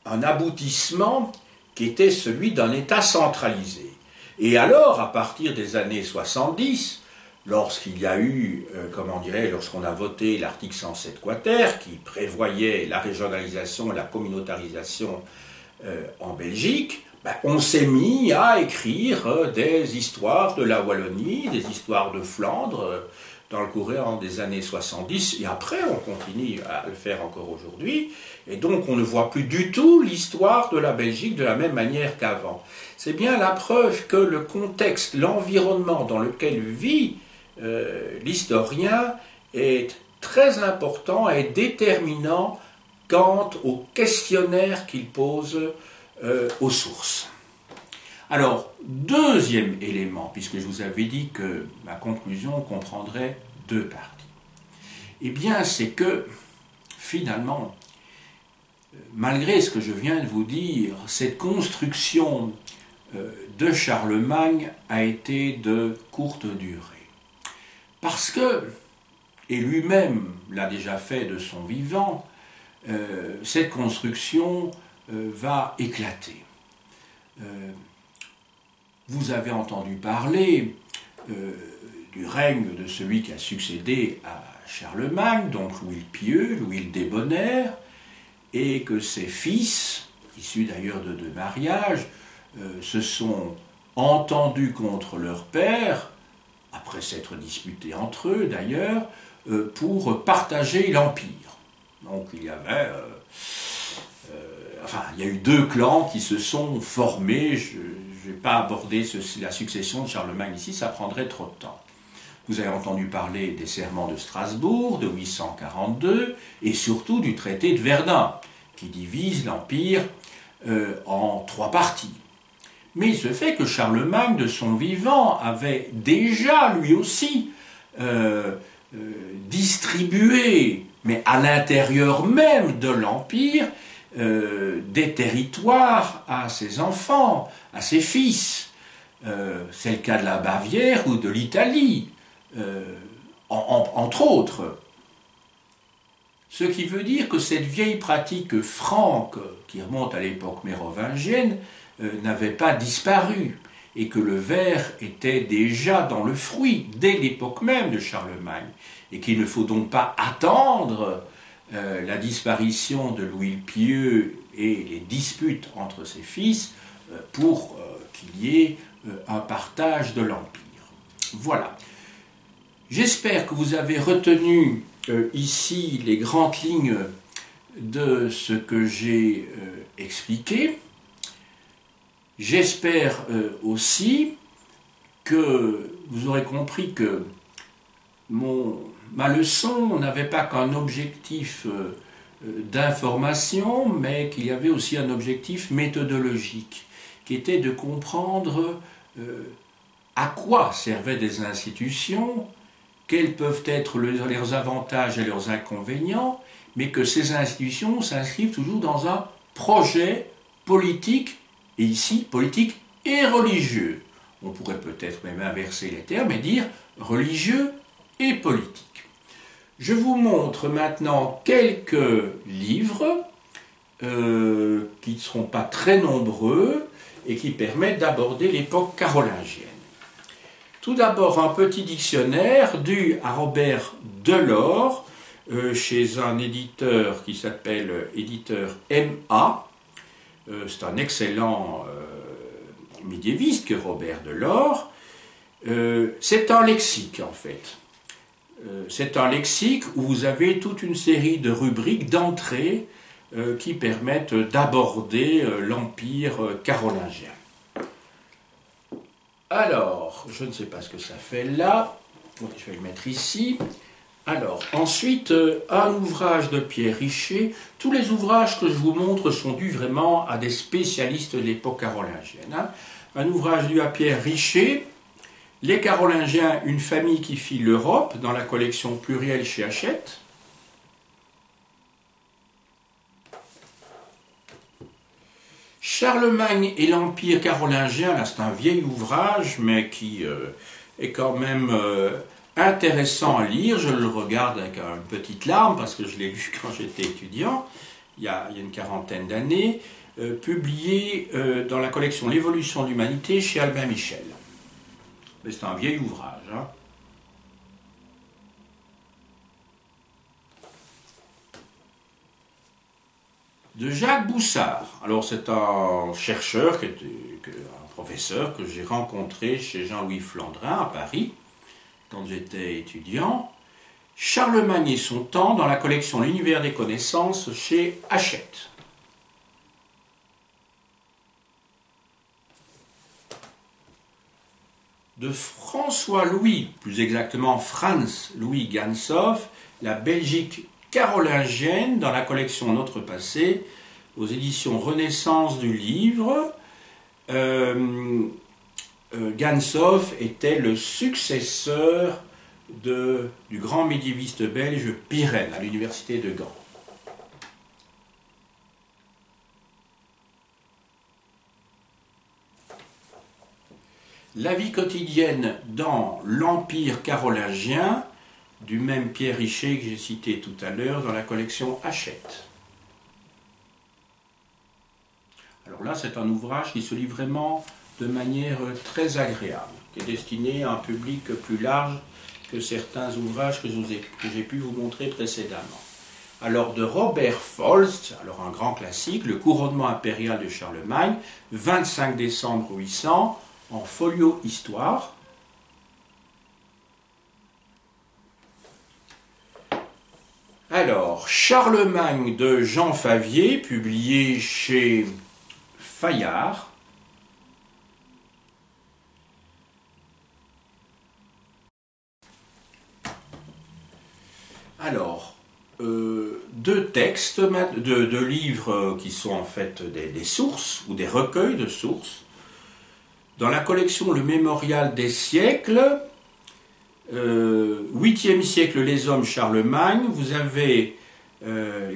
un aboutissement qui était celui d'un État centralisé. Et alors, à partir des années 70, lorsqu'il y a eu, lorsqu'on a voté l'article 107 quater, qui prévoyait la régionalisation et la communautarisation en Belgique, on s'est mis à écrire des histoires de la Wallonie, des histoires de Flandre, dans le courant des années 70, et après on continue à le faire encore aujourd'hui, et donc on ne voit plus du tout l'histoire de la Belgique de la même manière qu'avant. C'est bien la preuve que le contexte, l'environnement dans lequel vit l'historien est très important et déterminant quant au questionnaire qu'il pose aux sources. Alors, deuxième élément, puisque je vous avais dit que ma conclusion comprendrait deux parties, eh bien c'est que finalement, malgré ce que je viens de vous dire, cette construction de Charlemagne a été de courte durée. Parce que, et lui-même l'a déjà fait de son vivant, cette construction va éclater. Vous avez entendu parler du règne de celui qui a succédé à Charlemagne, donc Louis le Pieux, Louis le Débonnaire, et que ses fils, issus d'ailleurs de deux mariages, se sont entendus contre leur père, après s'être disputés entre eux d'ailleurs, pour partager l'empire. Donc il y avait... il y a eu deux clans qui se sont formés. Je ne vais pas aborder la succession de Charlemagne ici, ça prendrait trop de temps. Vous avez entendu parler des serments de Strasbourg de 842 et surtout du traité de Verdun, qui divise l'Empire en trois parties. Mais il se fait que Charlemagne, de son vivant, avait déjà, lui aussi, distribué, mais à l'intérieur même de l'Empire, des territoires à ses enfants, à ses fils. c'est le cas de la Bavière ou de l'Italie, entre autres. Ce qui veut dire que cette vieille pratique franque, qui remonte à l'époque mérovingienne, n'avait pas disparu, et que le vers était déjà dans le fruit, dès l'époque même de Charlemagne, et qu'il ne faut donc pas attendre la disparition de Louis le Pieux et les disputes entre ses fils pour qu'il y ait un partage de l'Empire. Voilà. J'espère que vous avez retenu ici les grandes lignes de ce que j'ai expliqué. J'espère aussi que vous aurez compris que ma leçon n'avait pas qu'un objectif d'information, mais qu'il y avait aussi un objectif méthodologique, qui était de comprendre à quoi servaient des institutions, quels peuvent être leurs avantages et leurs inconvénients, mais que ces institutions s'inscrivent toujours dans un projet politique, et ici politique et religieux. On pourrait peut-être même inverser les termes et dire religieux et politique. Je vous montre maintenant quelques livres qui ne seront pas très nombreux et qui permettent d'aborder l'époque carolingienne. Tout d'abord, un petit dictionnaire dû à Robert Delors, chez un éditeur qui s'appelle éditeur MA. C'est un excellent médiéviste que Robert Delors. C'est un lexique, en fait. C'est un lexique où vous avez toute une série de rubriques d'entrée qui permettent d'aborder l'Empire carolingien. Alors, je ne sais pas ce que ça fait là. Je vais le mettre ici. Alors, ensuite, un ouvrage de Pierre Richer. Tous les ouvrages que je vous montre sont dus vraiment à des spécialistes de l'époque carolingienne. Un ouvrage dû à Pierre Richer, Les Carolingiens, une famille qui fit l'Europe, dans la collection plurielle chez Hachette. Charlemagne et l'Empire carolingien, là c'est un vieil ouvrage, mais qui est quand même intéressant à lire. Je le regarde avec une petite larme, parce que je l'ai lu quand j'étais étudiant, il y a une quarantaine d'années, publié dans la collection L'évolution de l'humanité chez Albin Michel. Mais c'est un vieil ouvrage. De Jacques Boussard. Alors c'est un chercheur, un professeur que j'ai rencontré chez Jean-Louis Flandrin à Paris, quand j'étais étudiant. Charlemagne et son temps, dans la collection L'univers des connaissances chez Hachette. De François-Louis, plus exactement Franz-Louis Gansoff, La Belgique carolingienne, dans la collection Notre Passé, aux éditions Renaissance du Livre. Gansoff était le successeur du grand médiéviste belge Pirenne, à l'université de Gand. La vie quotidienne dans l'Empire carolingien, du même Pierre Richer que j'ai cité tout à l'heure, dans la collection Hachette. Alors là, c'est un ouvrage qui se lit vraiment de manière très agréable, qui est destiné à un public plus large que certains ouvrages que j'ai pu vous montrer précédemment. Alors de Robert Folst, alors un grand classique, Le couronnement impérial de Charlemagne, 25 décembre 800, en folio Histoire. Alors, Charlemagne de Jean Favier, publié chez Fayard. Alors, deux textes, deux livres qui sont en fait des sources, ou des recueils de sources. Dans la collection Le Mémorial des siècles, 8e siècle, les hommes Charlemagne, vous avez,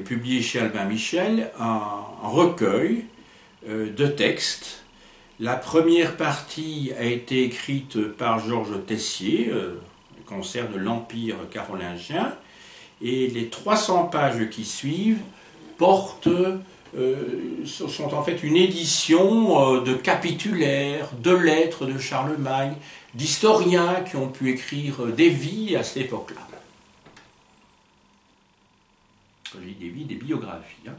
publié chez Albin Michel, un recueil de textes La première partie a été écrite par Georges Tessier, concerne l'Empire carolingien, et les 300 pages qui suivent sont en fait une édition de capitulaires, de lettres de Charlemagne, d'historiens qui ont pu écrire des vies à cette époque-là. Quand je dis des vies, des biographies. Hein.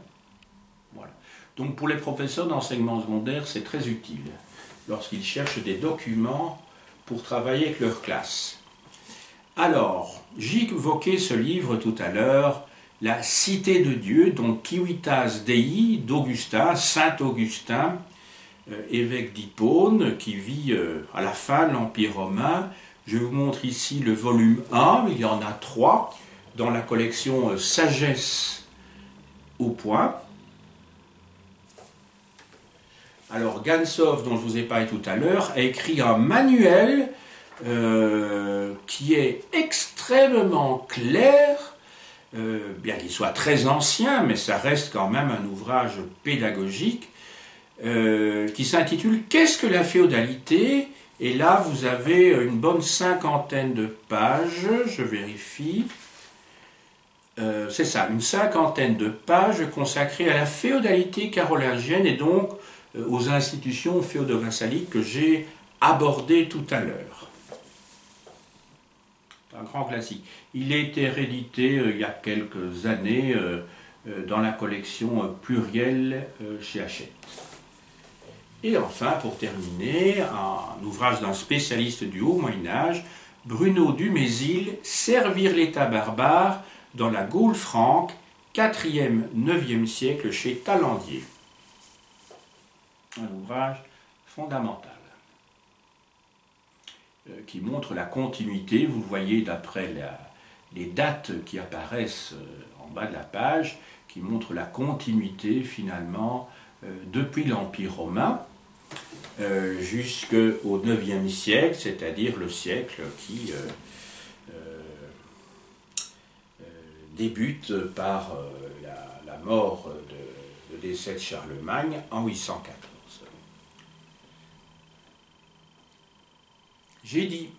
Voilà. Donc pour les professeurs d'enseignement secondaire, c'est très utile lorsqu'ils cherchent des documents pour travailler avec leur classe. Alors, j'évoquais ce livre tout à l'heure, La Cité de Dieu, donc Civitas Dei d'Augustin, Saint Augustin, évêque d'Hippone, qui vit à la fin de l'Empire romain. Je vous montre ici le volume 1, il y en a 3, dans la collection Sagesse au point. Alors, Gansov, dont je vous ai parlé tout à l'heure, a écrit un manuel qui est extrêmement clair, bien qu'il soit très ancien, mais ça reste quand même un ouvrage pédagogique, qui s'intitule « Qu'est-ce que la féodalité ?» Et là, vous avez une bonne 50aine de pages, je vérifie. C'est ça, une 50aine de pages consacrées à la féodalité carolingienne et donc aux institutions féodo-vassaliques que j'ai abordées tout à l'heure. Un grand classique. Il a été réédité il y a quelques années dans la collection plurielle chez Hachette. Et enfin, pour terminer, un ouvrage d'un spécialiste du Haut Moyen-Âge, Bruno Dumézil, Servir l'État barbare dans la Gaule franque, 4e-9e siècle chez Talandier. Un ouvrage fondamental qui montre la continuité, vous le voyez d'après les dates qui apparaissent en bas de la page, qui montrent la continuité depuis l'Empire romain jusqu'au IXe siècle, c'est-à-dire le siècle qui débute par la mort le décès de Charlemagne en 814. J'ai dit